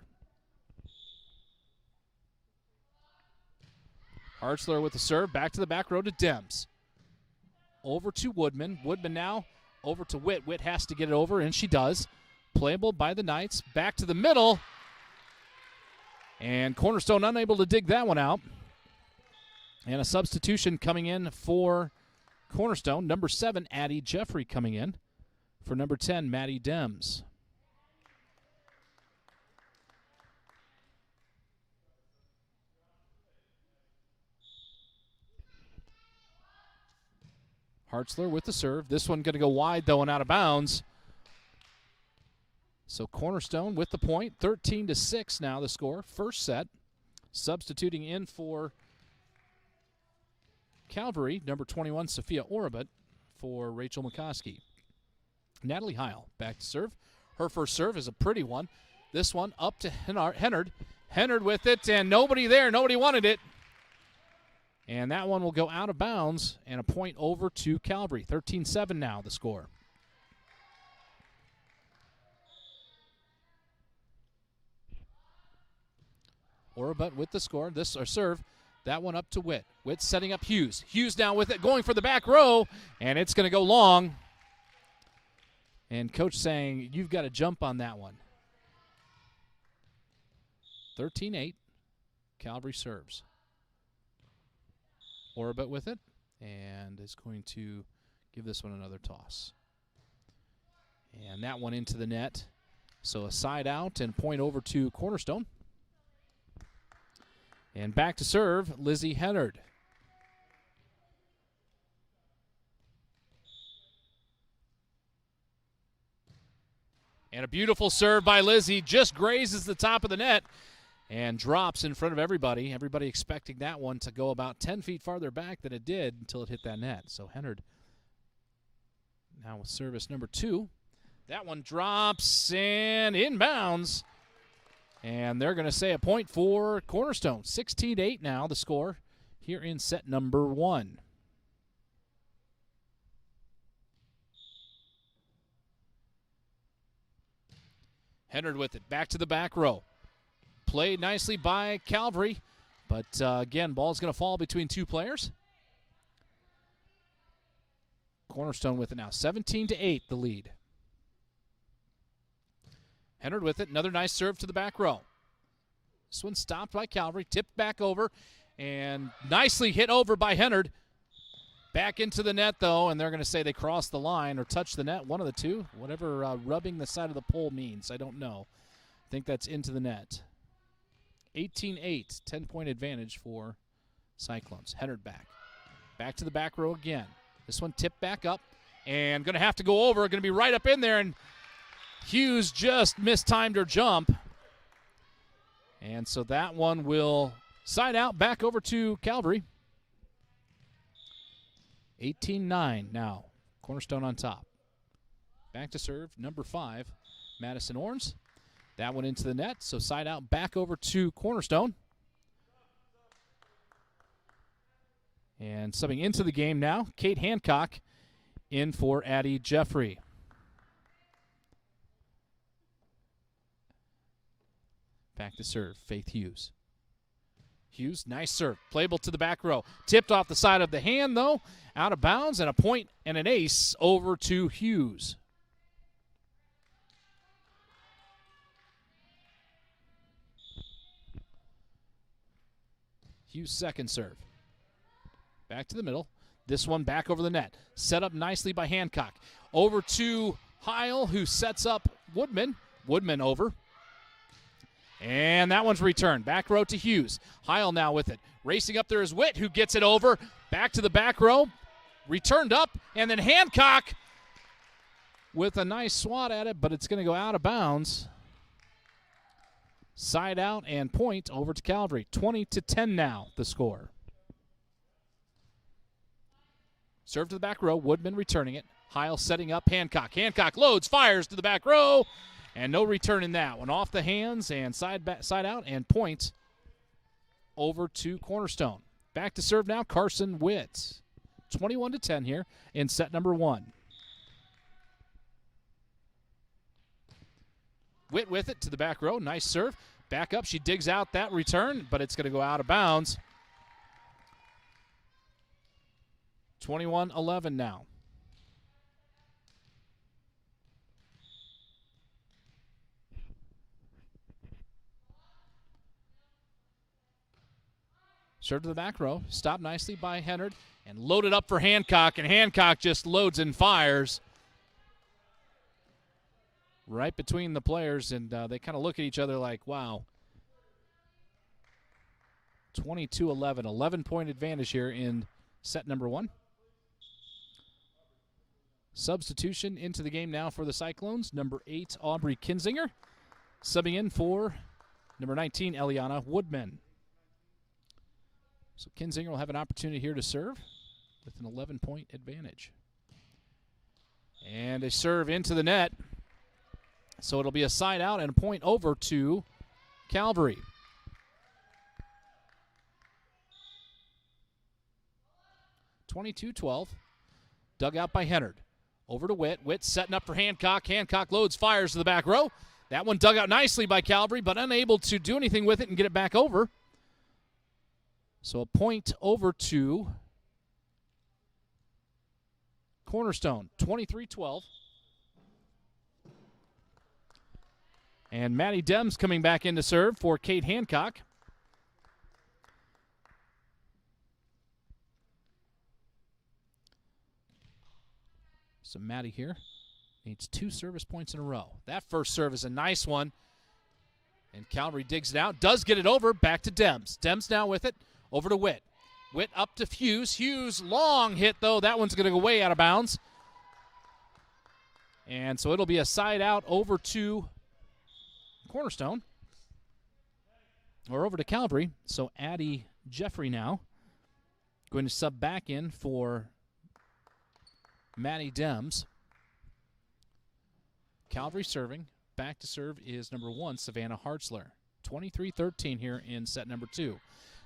Hartzler with the serve. Back to the back row to Dems. Over to Woodman. Woodman now over to Witt. Witt has to get it over, and she does. Playable by the Knights. Back to the middle. And Cornerstone unable to dig that one out. And a substitution coming in for Cornerstone. Number 7, Addie Jeffrey coming in for number 10, Maddie Dems. Hartzler with the serve. This one going to go wide, though, and out of bounds. So Cornerstone with the point. 13-6 now the score. First set. Substituting in for Calvary, number 21, Sophia Orabut for Rachel McCoskey. Natalie Heil back to serve. Her first serve is a pretty one. This one up to Hennard. Hennard with it, and nobody there. Nobody wanted it. And that one will go out of bounds, and a point over to Calvary. 13-7 now the score. Orabut with the score. This or serve. That one up to Witt. Witt setting up Hughes. Hughes now with it, going for the back row, and it's going to go long. And coach saying, you've got to jump on that one. 13-8. Calvary serves. Orabut with it, and is going to give this one another toss. And that one into the net. So a side out and point over to Cornerstone. And back to serve, Lizzie Hennard. And a beautiful serve by Lizzie. Just grazes the top of the net and drops in front of everybody. Everybody expecting that one to go about 10 feet farther back than it did until it hit that net. So Hennard now with service number 2. That one drops and inbounds. And they're going to say a point for Cornerstone. 16-8 now the score here in set number 1. Hennard with it. Back to the back row. Played nicely by Calvary. But again, ball's going to fall between two players. Cornerstone with it now. 17-8 the lead. Hennard with it. Another nice serve to the back row. This one stopped by Calvary. Tipped back over. And nicely hit over by Hennard. Back into the net, though, and they're going to say they crossed the line or touched the net. One of the two. Whatever rubbing the side of the pole means. I don't know. I think that's into the net. 18-8. 10-point advantage for Cyclones. Hennard back. Back to the back row again. This one tipped back up. And going to have to go over. Going to be right up in there, and Hughes just mistimed her jump. And so that one will side out back over to Calvary. 18-9 now. Cornerstone on top. Back to serve, number 5, Madison Orns. That one into the net, so side out back over to Cornerstone. And subbing into the game now, Kate Hancock in for Addie Jeffrey. Back to serve, Faith Hughes. Hughes, nice serve. Playable to the back row. Tipped off the side of the hand, though. Out of bounds, and a point and an ace over to Hughes. Hughes' second serve. Back to the middle. This one back over the net. Set up nicely by Hancock. Over to Heil, who sets up Woodman. Woodman over. And that one's returned. Back row to Hughes. Heil now with it. Racing up there is Witt, who gets it over. Back to the back row. Returned up. And then Hancock with a nice swat at it, but it's going to go out of bounds. Side out and point over to Calvary. 20-10 now, the score. Serve to the back row. Woodman returning it. Heil setting up Hancock. Hancock loads, fires to the back row, and no return in that one. Off the hands and side out and point over to Cornerstone. Back to serve now, Carson Witt. 21-10 here in set number 1. Witt with it to the back row. Nice serve. Back up. She digs out that return, but it's going to go out of bounds. 21-11 now. Serve to the back row. Stopped nicely by Hennard and loaded up for Hancock, and Hancock just loads and fires right between the players, and they kind of look at each other like, wow. 22-11, 11-point advantage here in set number 1. Substitution into the game now for the Cyclones. Number 8, Aubrey Kinzinger. Subbing in for number 19, Eliana Woodman. So Kinzinger will have an opportunity here to serve with an 11-point advantage. And a serve into the net. So it'll be a side out and a point over to Calvary. (22-12). Dug out by Hennard. Over to Witt. Witt setting up for Hancock. Hancock loads, fires to the back row. That one dug out nicely by Calvary, but unable to do anything with it and get it back over. So a point over to Cornerstone, 23-12. And Maddie Dems coming back in to serve for Kate Hancock. So Maddie here needs 2 service points in a row. That first serve is a nice one. And Calvary digs it out, does get it over, back to Dems. Dems now with it, over to Witt. Witt up to Hughes. Hughes, long hit, though. That one's going to go way out of bounds. And so it'll be a side out over to Cornerstone. Or over to Calvary. So Addie Jeffrey now going to sub back in for Maddie Dems. Calvary serving. Back to serve is number 1, Savannah Hartzler. 23-13 here in set number 2.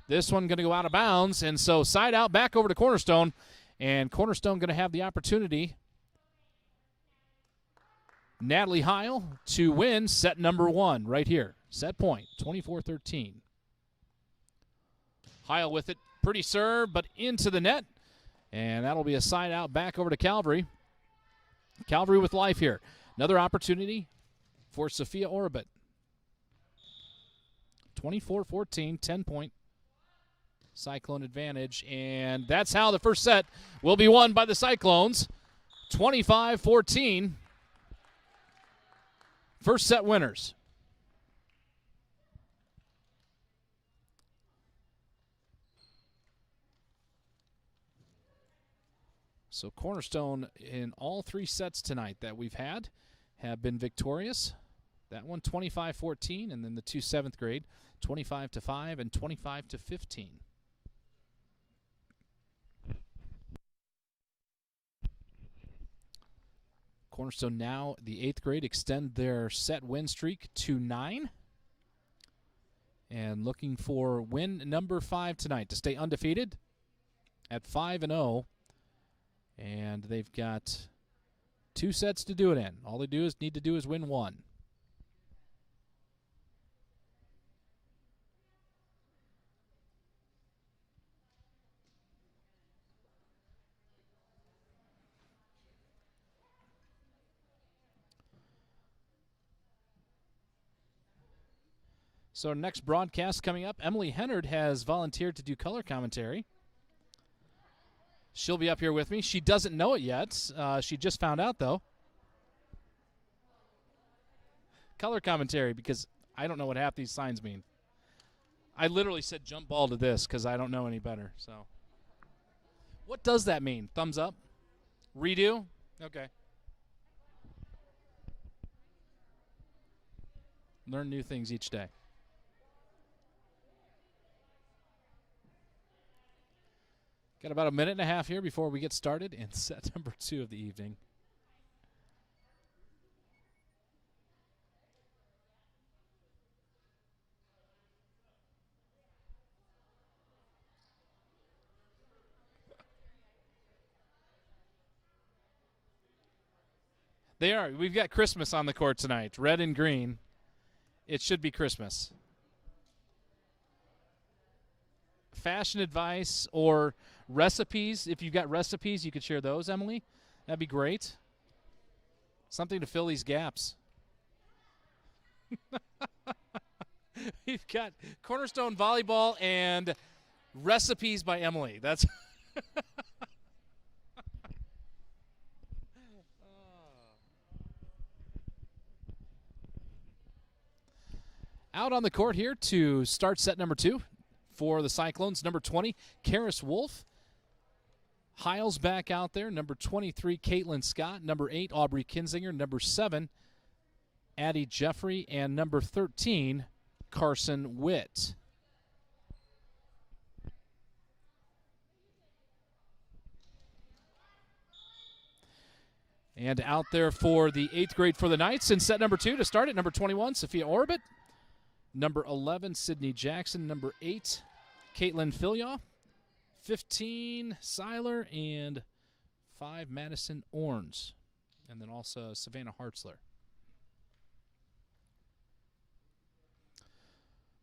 This one going to go out of bounds, and so side out back over to Cornerstone, and Cornerstone going to have the opportunity, Natalie Heil, to win set number 1 right here. Set point, 24-13. Heil with it, pretty serve, but into the net, and that'll be a side out back over to Calvary. Calvary with life here. Another opportunity for Sophia Orbit. 24-14, 10-point Cyclone advantage, and that's how the first set will be won by the Cyclones. 25-14. First set winners. So Cornerstone in all 3 sets tonight that we've had have been victorious. That one 25-14, and then the 2 7th grade 25-5 and 25-15. Cornerstone now, the 8th grade, extend their set win streak to 9. And looking for win number 5 tonight to stay undefeated at 5-0. And they've got 2 sets to do it in. All they need to do is win 1. So our next broadcast coming up, Emily Hennard has volunteered to do color commentary. She'll be up here with me. She doesn't know it yet. She just found out, though. Color commentary, because I don't know what half these signs mean. I literally said jump ball to this because I don't know any better. So, what does that mean? Thumbs up? Redo? Okay. Learn new things each day. Got about a minute and a half here before we get started in set number 2 of the evening. They are. We've got Christmas on the court tonight, red and green. It should be Christmas. Fashion advice or recipes. If you've got recipes, you could share those, Emily. That'd be great. Something to fill these gaps. We've got Cornerstone Volleyball and recipes by Emily. That's out on the court here to start set number 2 for the Cyclones. Number 20, Karis Wolf. Hiles back out there. Number 23, Caitlin Scott. Number 8, Aubrey Kinzinger. Number 7, Addie Jeffrey. And number 13, Carson Witt. And out there for the 8th grade for the Knights in set number 2 to start it. Number 21, Sophia Orbit. Number 11, Sydney Jackson. Number 8, Caitlin Filyaw. 15, Seiler. And 5, Madison Orns. And then also Savannah Hartzler.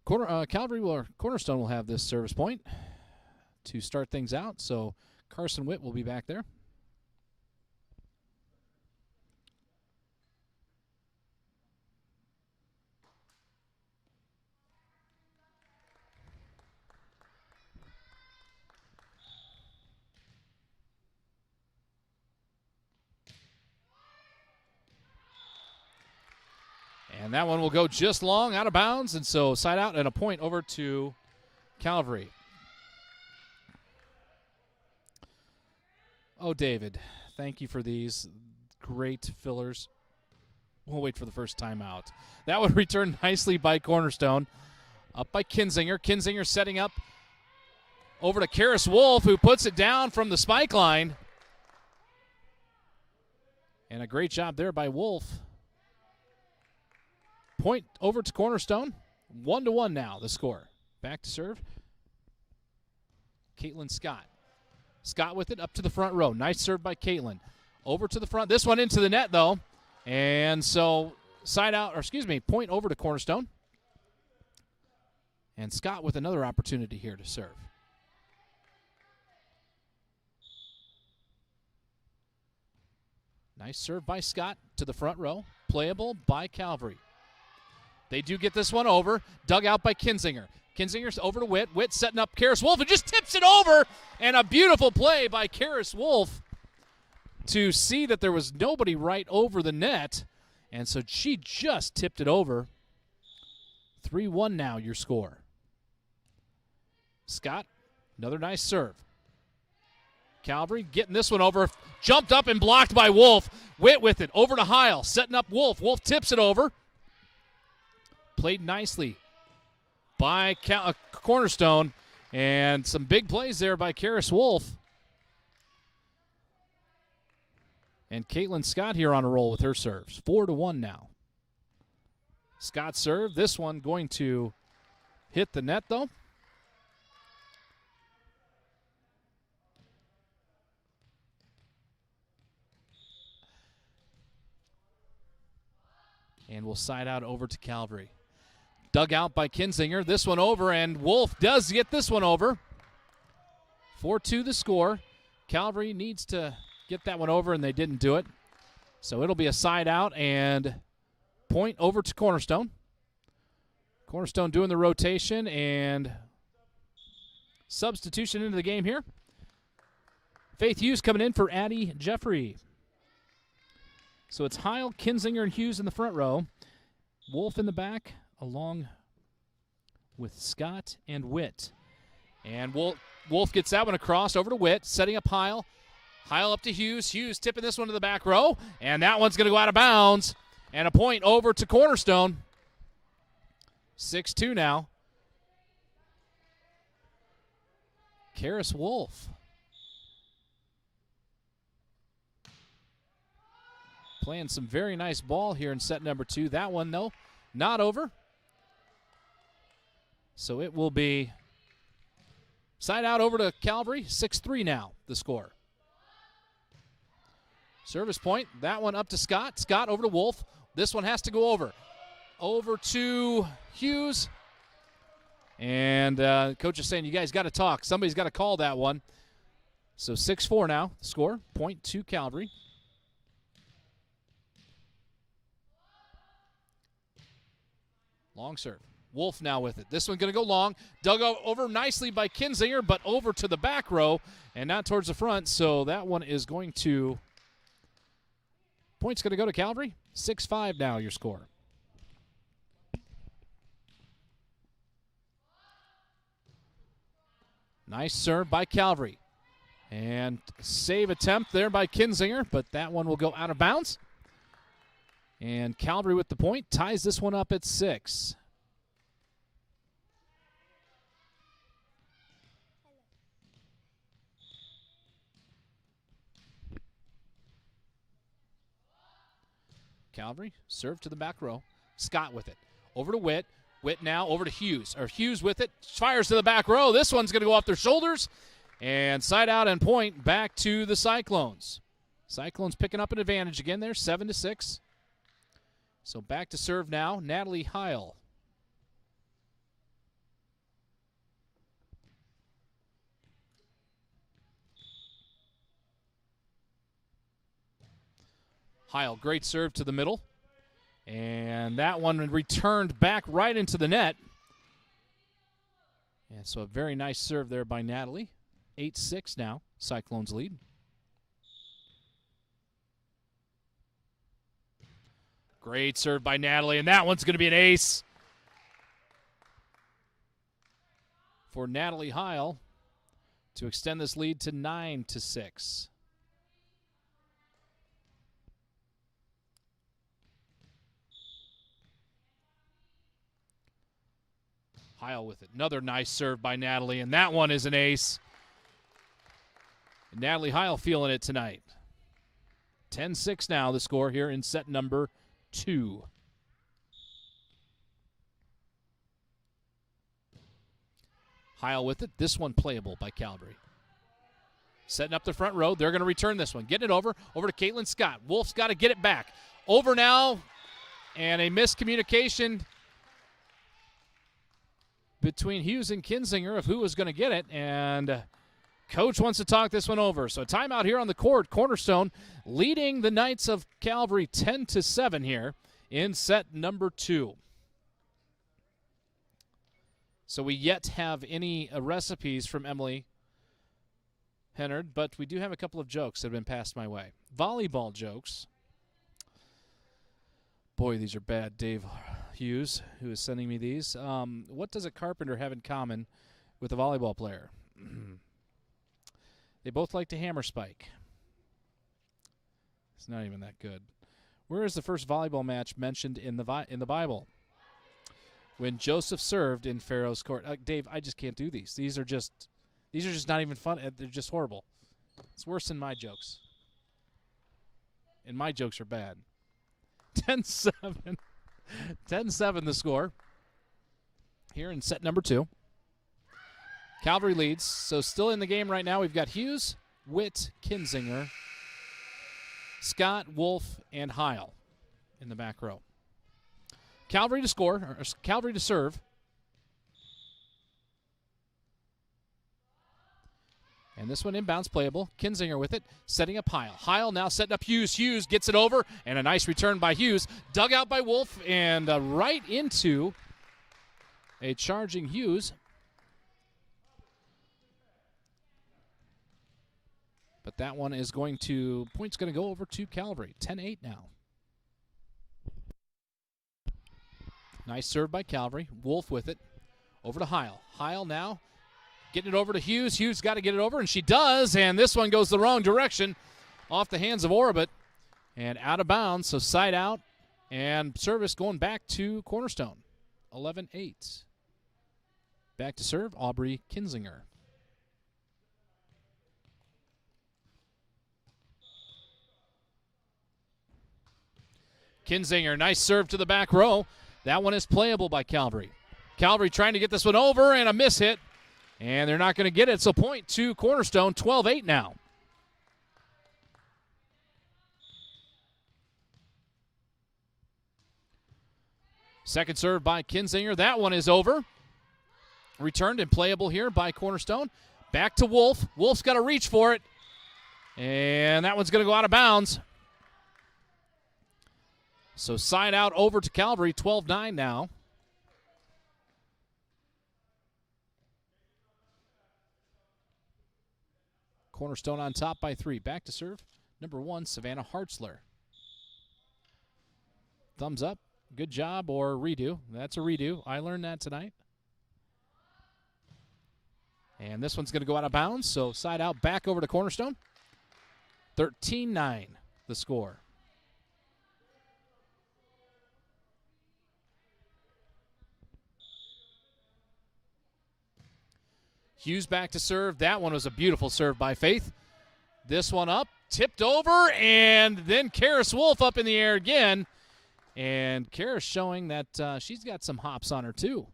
Cornerstone will have this service point to start things out. So Carson Witt will be back there. And that one will go just long, out of bounds, and so side out and a point over to Calvary. Oh, David, thank you for these great fillers. We'll wait for the first timeout. That would return nicely by Cornerstone. Up by Kinzinger. Kinzinger setting up over to Karis Wolf, who puts it down from the spike line. And a great job there by Wolf. Point over to Cornerstone. 1-1 now, the score. Back to serve. Caitlin Scott. Scott with it up to the front row. Nice serve by Caitlin. Over to the front. This one into the net, though. And so point over to Cornerstone. And Scott with another opportunity here to serve. Nice serve by Scott to the front row. Playable by Calvary. They do get this one over. Dug out by Kinzinger. Kinzinger's over to Witt. Witt setting up Karis Wolf and just tips it over. And a beautiful play by Karis Wolf to see that there was nobody right over the net. And so she just tipped it over. 3-1 now, your score. Scott, another nice serve. Calvary getting this one over. Jumped up and blocked by Wolf. Witt with it. Over to Heil. Setting up Wolf. Wolf tips it over. Played nicely by Cornerstone. And some big plays there by Karis Wolf. And Caitlin Scott here on a roll with her serves. 4-1 now. Scott serve. This one going to hit the net, though. And we'll side out over to Calvary. Dug out by Kinzinger. This one over, and Wolf does get this one over. 4-2 the score. Calvary needs to get that one over, and they didn't do it. So it'll be a side out and point over to Cornerstone. Cornerstone doing the rotation and substitution into the game here. Faith Hughes coming in for Addie Jeffrey. So it's Heil, Kinzinger, and Hughes in the front row. Wolf in the back, along with Scott and Witt. And Wolf gets that one across over to Witt, setting up Heil. Heil up to Hughes. Hughes tipping this one to the back row. And that one's going to go out of bounds. And a point over to Cornerstone. 6-2 now. Karis Wolf playing some very nice ball here in set number 2. That one, though, not over. So it will be side out over to Calvary. 6-3 now, the score. Service point. That one up to Scott. Scott over to Wolf. This one has to go over. Over to Hughes. And coach is saying, you guys got to talk. Somebody's got to call that one. So 6-4 now, score. Point to Calvary. Long serve. Wolf now with it. This one going to go long. Dug over nicely by Kinzinger, but over to the back row and not towards the front. So that one is going to, point's going to go to Calvary. 6-5 now, your score. Nice serve by Calvary. And save attempt there by Kinzinger, but that one will go out of bounds. And Calvary with the point ties this one up at 6. Calvary, serve to the back row. Scott with it. Over to Witt. Witt now over to Hughes. Or Hughes with it. Fires to the back row. This one's going to go off their shoulders. And side out and point back to the Cyclones. Cyclones picking up an advantage again there, 7-6. So back to serve now, Natalie Heil. Heil, great serve to the middle. And that one returned back right into the net. And so a very nice serve there by Natalie. 8-6 now, Cyclones lead. Great serve by Natalie, and that one's going to be an ace for Natalie Heil to extend this lead to 9-6. Heil with it. Another nice serve by Natalie, and that one is an ace. And Natalie Heil feeling it tonight. 10-6 now, the score here in set number 2. Heil with it. This one playable by Calvary. Setting up the front row. They're going to return this one. Getting it over to Caitlin Scott. Wolf's got to get it back. Over now, and a miscommunication between Hughes and Kinzinger of who was going to get it, and coach wants to talk this one over. So timeout here on the court. Cornerstone leading the Knights of Calvary 10-7 here in set number 2. So we yet have any recipes from Emily Hennard, but we do have a couple of jokes that have been passed my way. Volleyball jokes. Boy, these are bad. Dave Hughes, who is sending me these. What does a carpenter have in common with a volleyball player? They both like to hammer spike. It's not even that good. Where is the first volleyball match mentioned in the Bible? When Joseph served in Pharaoh's court. Dave, I just can't do these. These are just not even fun. They're just horrible. It's worse than my jokes. And my jokes are bad. 10-7. 10-7 the score here in set number 2. Calvary leads, so still in the game right now. We've got Hughes, Witt, Kinzinger, Scott, Wolf, and Heil in the back row. Calvary to score, or Calvary to serve. And this one inbounds playable. Kinzinger with it, setting up Heil. Heil now setting up Hughes. Hughes gets it over, and a nice return by Hughes. Dug out by Wolf, and right into a charging Hughes. But that one is point's going to go over to Calvary. 10-8 now. Nice serve by Calvary. Wolf with it. Over to Heil. Heil now getting it over to Hughes. Hughes got to get it over, and she does. And this one goes the wrong direction off the hands of Orbit and out of bounds. So side out and service going back to Cornerstone. 11-8. Back to serve, Aubrey Kinzinger. Kinzinger, nice serve to the back row. That one is playable by Calvary. Calvary trying to get this one over, and a miss hit. And they're not going to get it, so point to Cornerstone, 12-8 now. Second serve by Kinzinger. That one is over. Returned and playable here by Cornerstone. Back to Wolf. Wolf's got to reach for it. And that one's going to go out of bounds. So side out over to Calvary, 12-9 now. Cornerstone on top by 3. Back to serve, number 1, Savannah Hartzler. Thumbs up, good job, or redo. That's a redo. I learned that tonight. And this one's going to go out of bounds, so side out back over to Cornerstone. 13-9 the score. Hughes back to serve. That one was a beautiful serve by Faith. This one up, tipped over, and then Karis Wolf up in the air again. And Karis showing that she's got some hops on her too.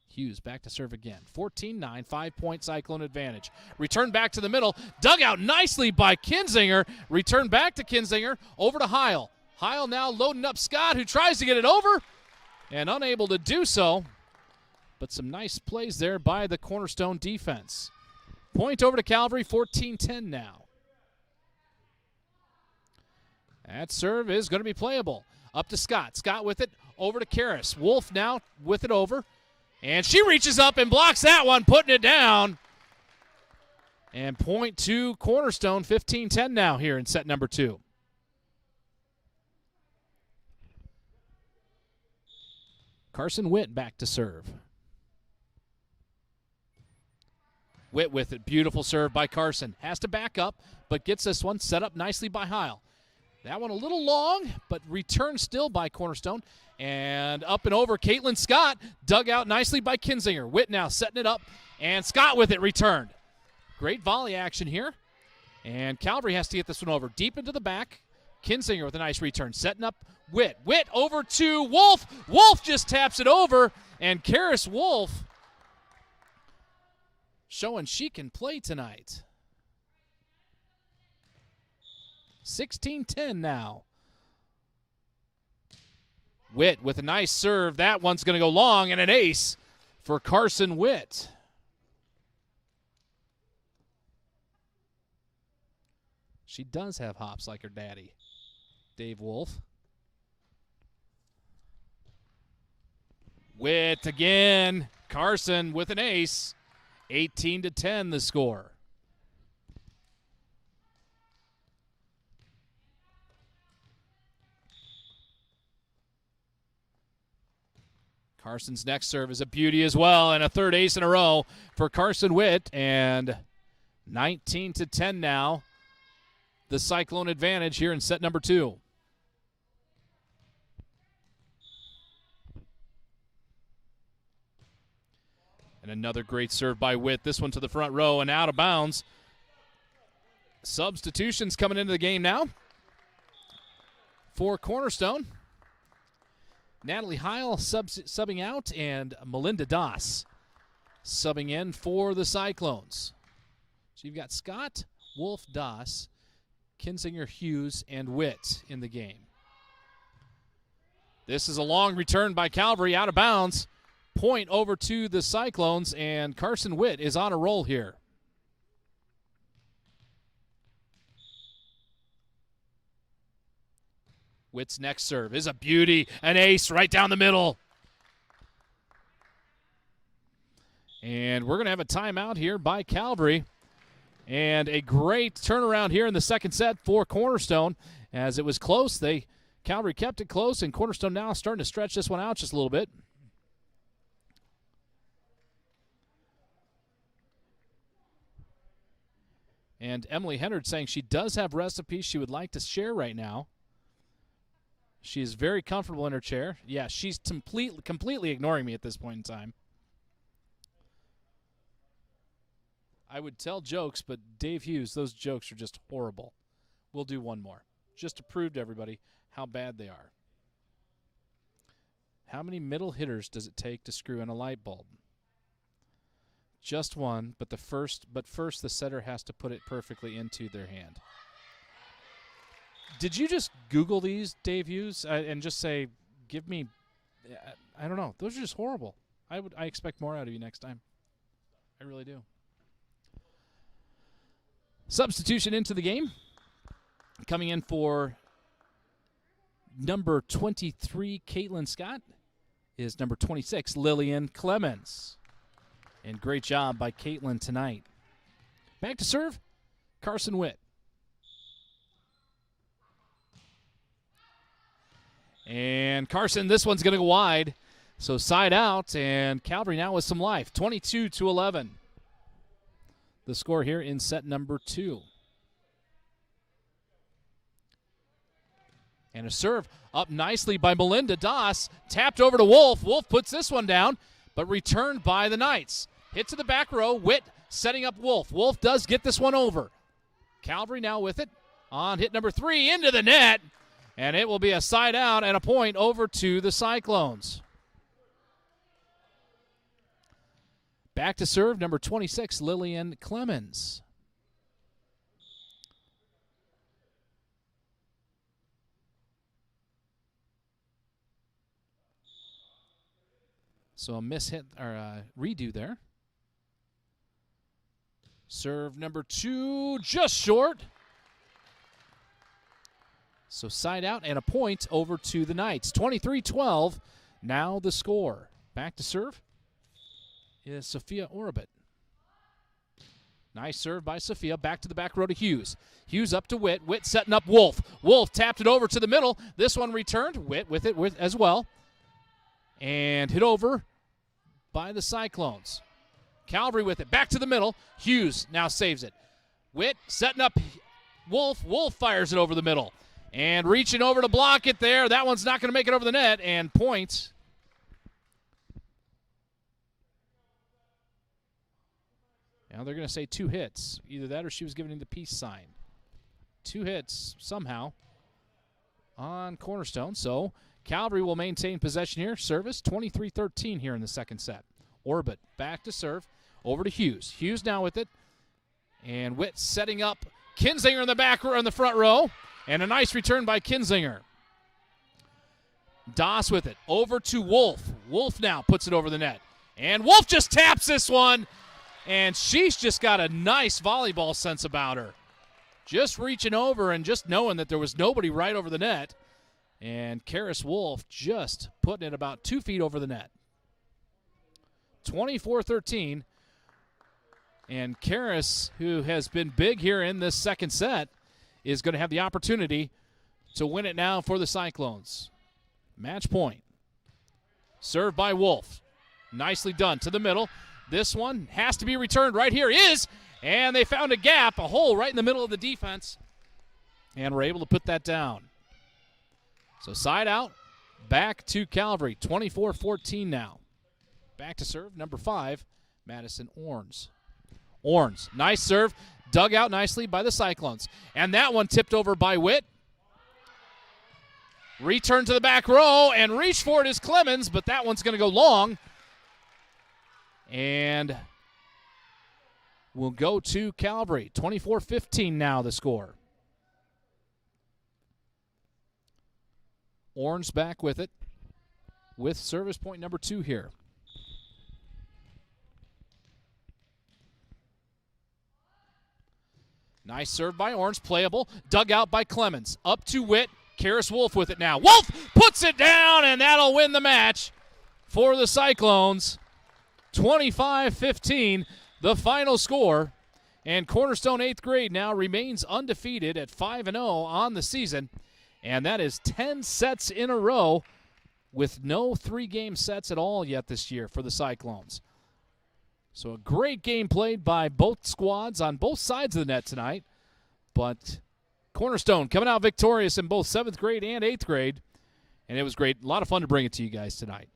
Hughes back to serve again. 14-9, 5-point Cyclone advantage. Return back to the middle. Dug out nicely by Kinzinger. Return back to Kinzinger. Over to Heil. Heil now loading up Scott, who tries to get it over and unable to do so. But some nice plays there by the Cornerstone defense. Point over to Calvary, 14-10 now. That serve is going to be playable. Up to Scott. Scott with it, over to Karis. Wolf now with it over. And she reaches up and blocks that one, putting it down. And point to Cornerstone, 15-10 now here in set number 2. Carson Witt back to serve. Witt with it. Beautiful serve by Carson. Has to back up, but gets this one set up nicely by Heil. That one a little long, but returned still by Cornerstone. And up and over, Caitlin Scott, dug out nicely by Kinzinger. Witt now setting it up, and Scott with it returned. Great volley action here. And Calvary has to get this one over. Deep into the back. Kinzinger with a nice return. Setting up Witt. Witt over to Wolf. Wolf just taps it over, and Karis Wolf showing she can play tonight. 16-10 now. Witt with a nice serve. That one's going to go long, and an ace for Carson Witt. She does have hops like her daddy, Dave Wolf. Witt again. Carson with an ace. 18-10 the score. Carson's next serve is a beauty as well, and a third ace in a row for Carson Witt, and 19-10 now. The Cyclone advantage here in set number 2. And another great serve by Witt. This one to the front row and out of bounds. Substitutions coming into the game now for Cornerstone. Natalie Heil subbing out, and Melinda Doss subbing in for the Cyclones. So you've got Scott, Wolf, Doss, Kinzinger, Hughes, and Witt in the game. This is a long return by Calvary, out of bounds. Point over to the Cyclones, and Carson Witt is on a roll here. Witt's next serve is a beauty, an ace right down the middle. And we're going to have a timeout here by Calvary. And a great turnaround here in the second set for Cornerstone. As it was close, Calvary kept it close, and Cornerstone now starting to stretch this one out just a little bit. And Emily Hennard saying she does have recipes she would like to share right now. She is very comfortable in her chair. Yeah, she's completely ignoring me at this point in time. I would tell jokes, but Dave Hughes, those jokes are just horrible. We'll do one more, just to prove to everybody how bad they are. How many middle hitters does it take to screw in a light bulb? Just one, but first the setter has to put it perfectly into their hand. Did you just Google these, Dave Hughes, and just say, give me, I don't know. Those are just horrible. I expect more out of you next time. I really do. Substitution into the game. Coming in for number 23, Caitlin Scott, is number 26, Lillian Clemens. And great job by Caitlin tonight. Back to serve, Carson Witt. And Carson, this one's going to go wide. So side out, and Calvary now with some life. 22-11. The score here in set number 2. And a serve up nicely by Melinda Doss. Tapped over to Wolf. Wolf puts this one down, but returned by the Knights. Hit to the back row. Witt setting up Wolf. Wolf does get this one over. Calvary now with it on hit number 3 into the net. And it will be a side out and a point over to the Cyclones. Back to serve, number 26, Lillian Clemens. So a mishit or a redo there. Serve number 2, just short. So side out and a point over to the Knights. 23-12, now the score. Back to serve is Sophia Orabit. Nice serve by Sophia. Back to the back row to Hughes. Hughes up to Witt. Witt setting up Wolf. Wolf tapped it over to the middle. This one returned. Witt with it as well. And hit over by the Cyclones. Calvary with it. Back to the middle. Hughes now saves it. Witt setting up Wolf. Wolf fires it over the middle. And reaching over to block it there. That one's not going to make it over the net. And point. Now they're going to say 2 hits. Either that or she was giving him the peace sign. 2 hits somehow on Cornerstone. So Calvary will maintain possession here. Service 23-13 here in the second set. Orbit back to serve. Over to Hughes. Hughes now with it. And Witt setting up Kinzinger in the back row, in the front row. And a nice return by Kinzinger. Doss with it. Over to Wolf. Wolf now puts it over the net. And Wolf just taps this one. And she's just got a nice volleyball sense about her. Just reaching over and just knowing that there was nobody right over the net. And Karis Wolf just putting it about 2 feet over the net. 24-13. And Karis, who has been big here in this second set, is going to have the opportunity to win it now for the Cyclones. Match point. Served by Wolf. Nicely done to the middle. This one has to be returned right here. Is. And they found a gap, a hole right in the middle of the defense. And were able to put that down. So side out, back to Calvary. 24-14 now. Back to serve, number 5, Madison Orns. Orns, nice serve, dug out nicely by the Cyclones. And that one tipped over by Witt. Return to the back row, and reach for it is Clemens, but that one's going to go long. And we'll go to Calvary. 24-15 now the score. Orns back with it, with service point number 2 here. Nice serve by Orange, playable, dug out by Clemens. Up to Witt, Karis Wolf with it now. Wolf puts it down, and that'll win the match for the Cyclones. 25-15, the final score. And Cornerstone 8th grade now remains undefeated at 5-0 on the season. And that is 10 sets in a row with no 3-game sets at all yet this year for the Cyclones. So a great game played by both squads on both sides of the net tonight. But Cornerstone coming out victorious in both 7th grade and 8th grade. and it was great. A lot of fun to bring it to you guys tonight.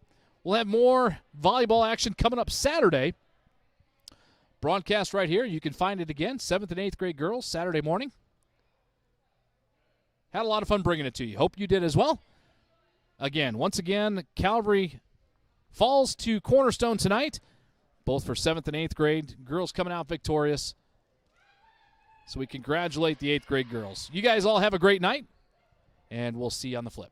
We'll have more volleyball action coming up Saturday. Broadcast right here. You can find it again, 7th and 8th grade girls, Saturday morning. Had a lot of fun bringing it to you. Hope you did as well. Again, once again, Calvary falls to Cornerstone tonight, both for 7th and 8th grade. Girls coming out victorious. So we congratulate the 8th grade girls. You guys all have a great night, and we'll see you on the flip.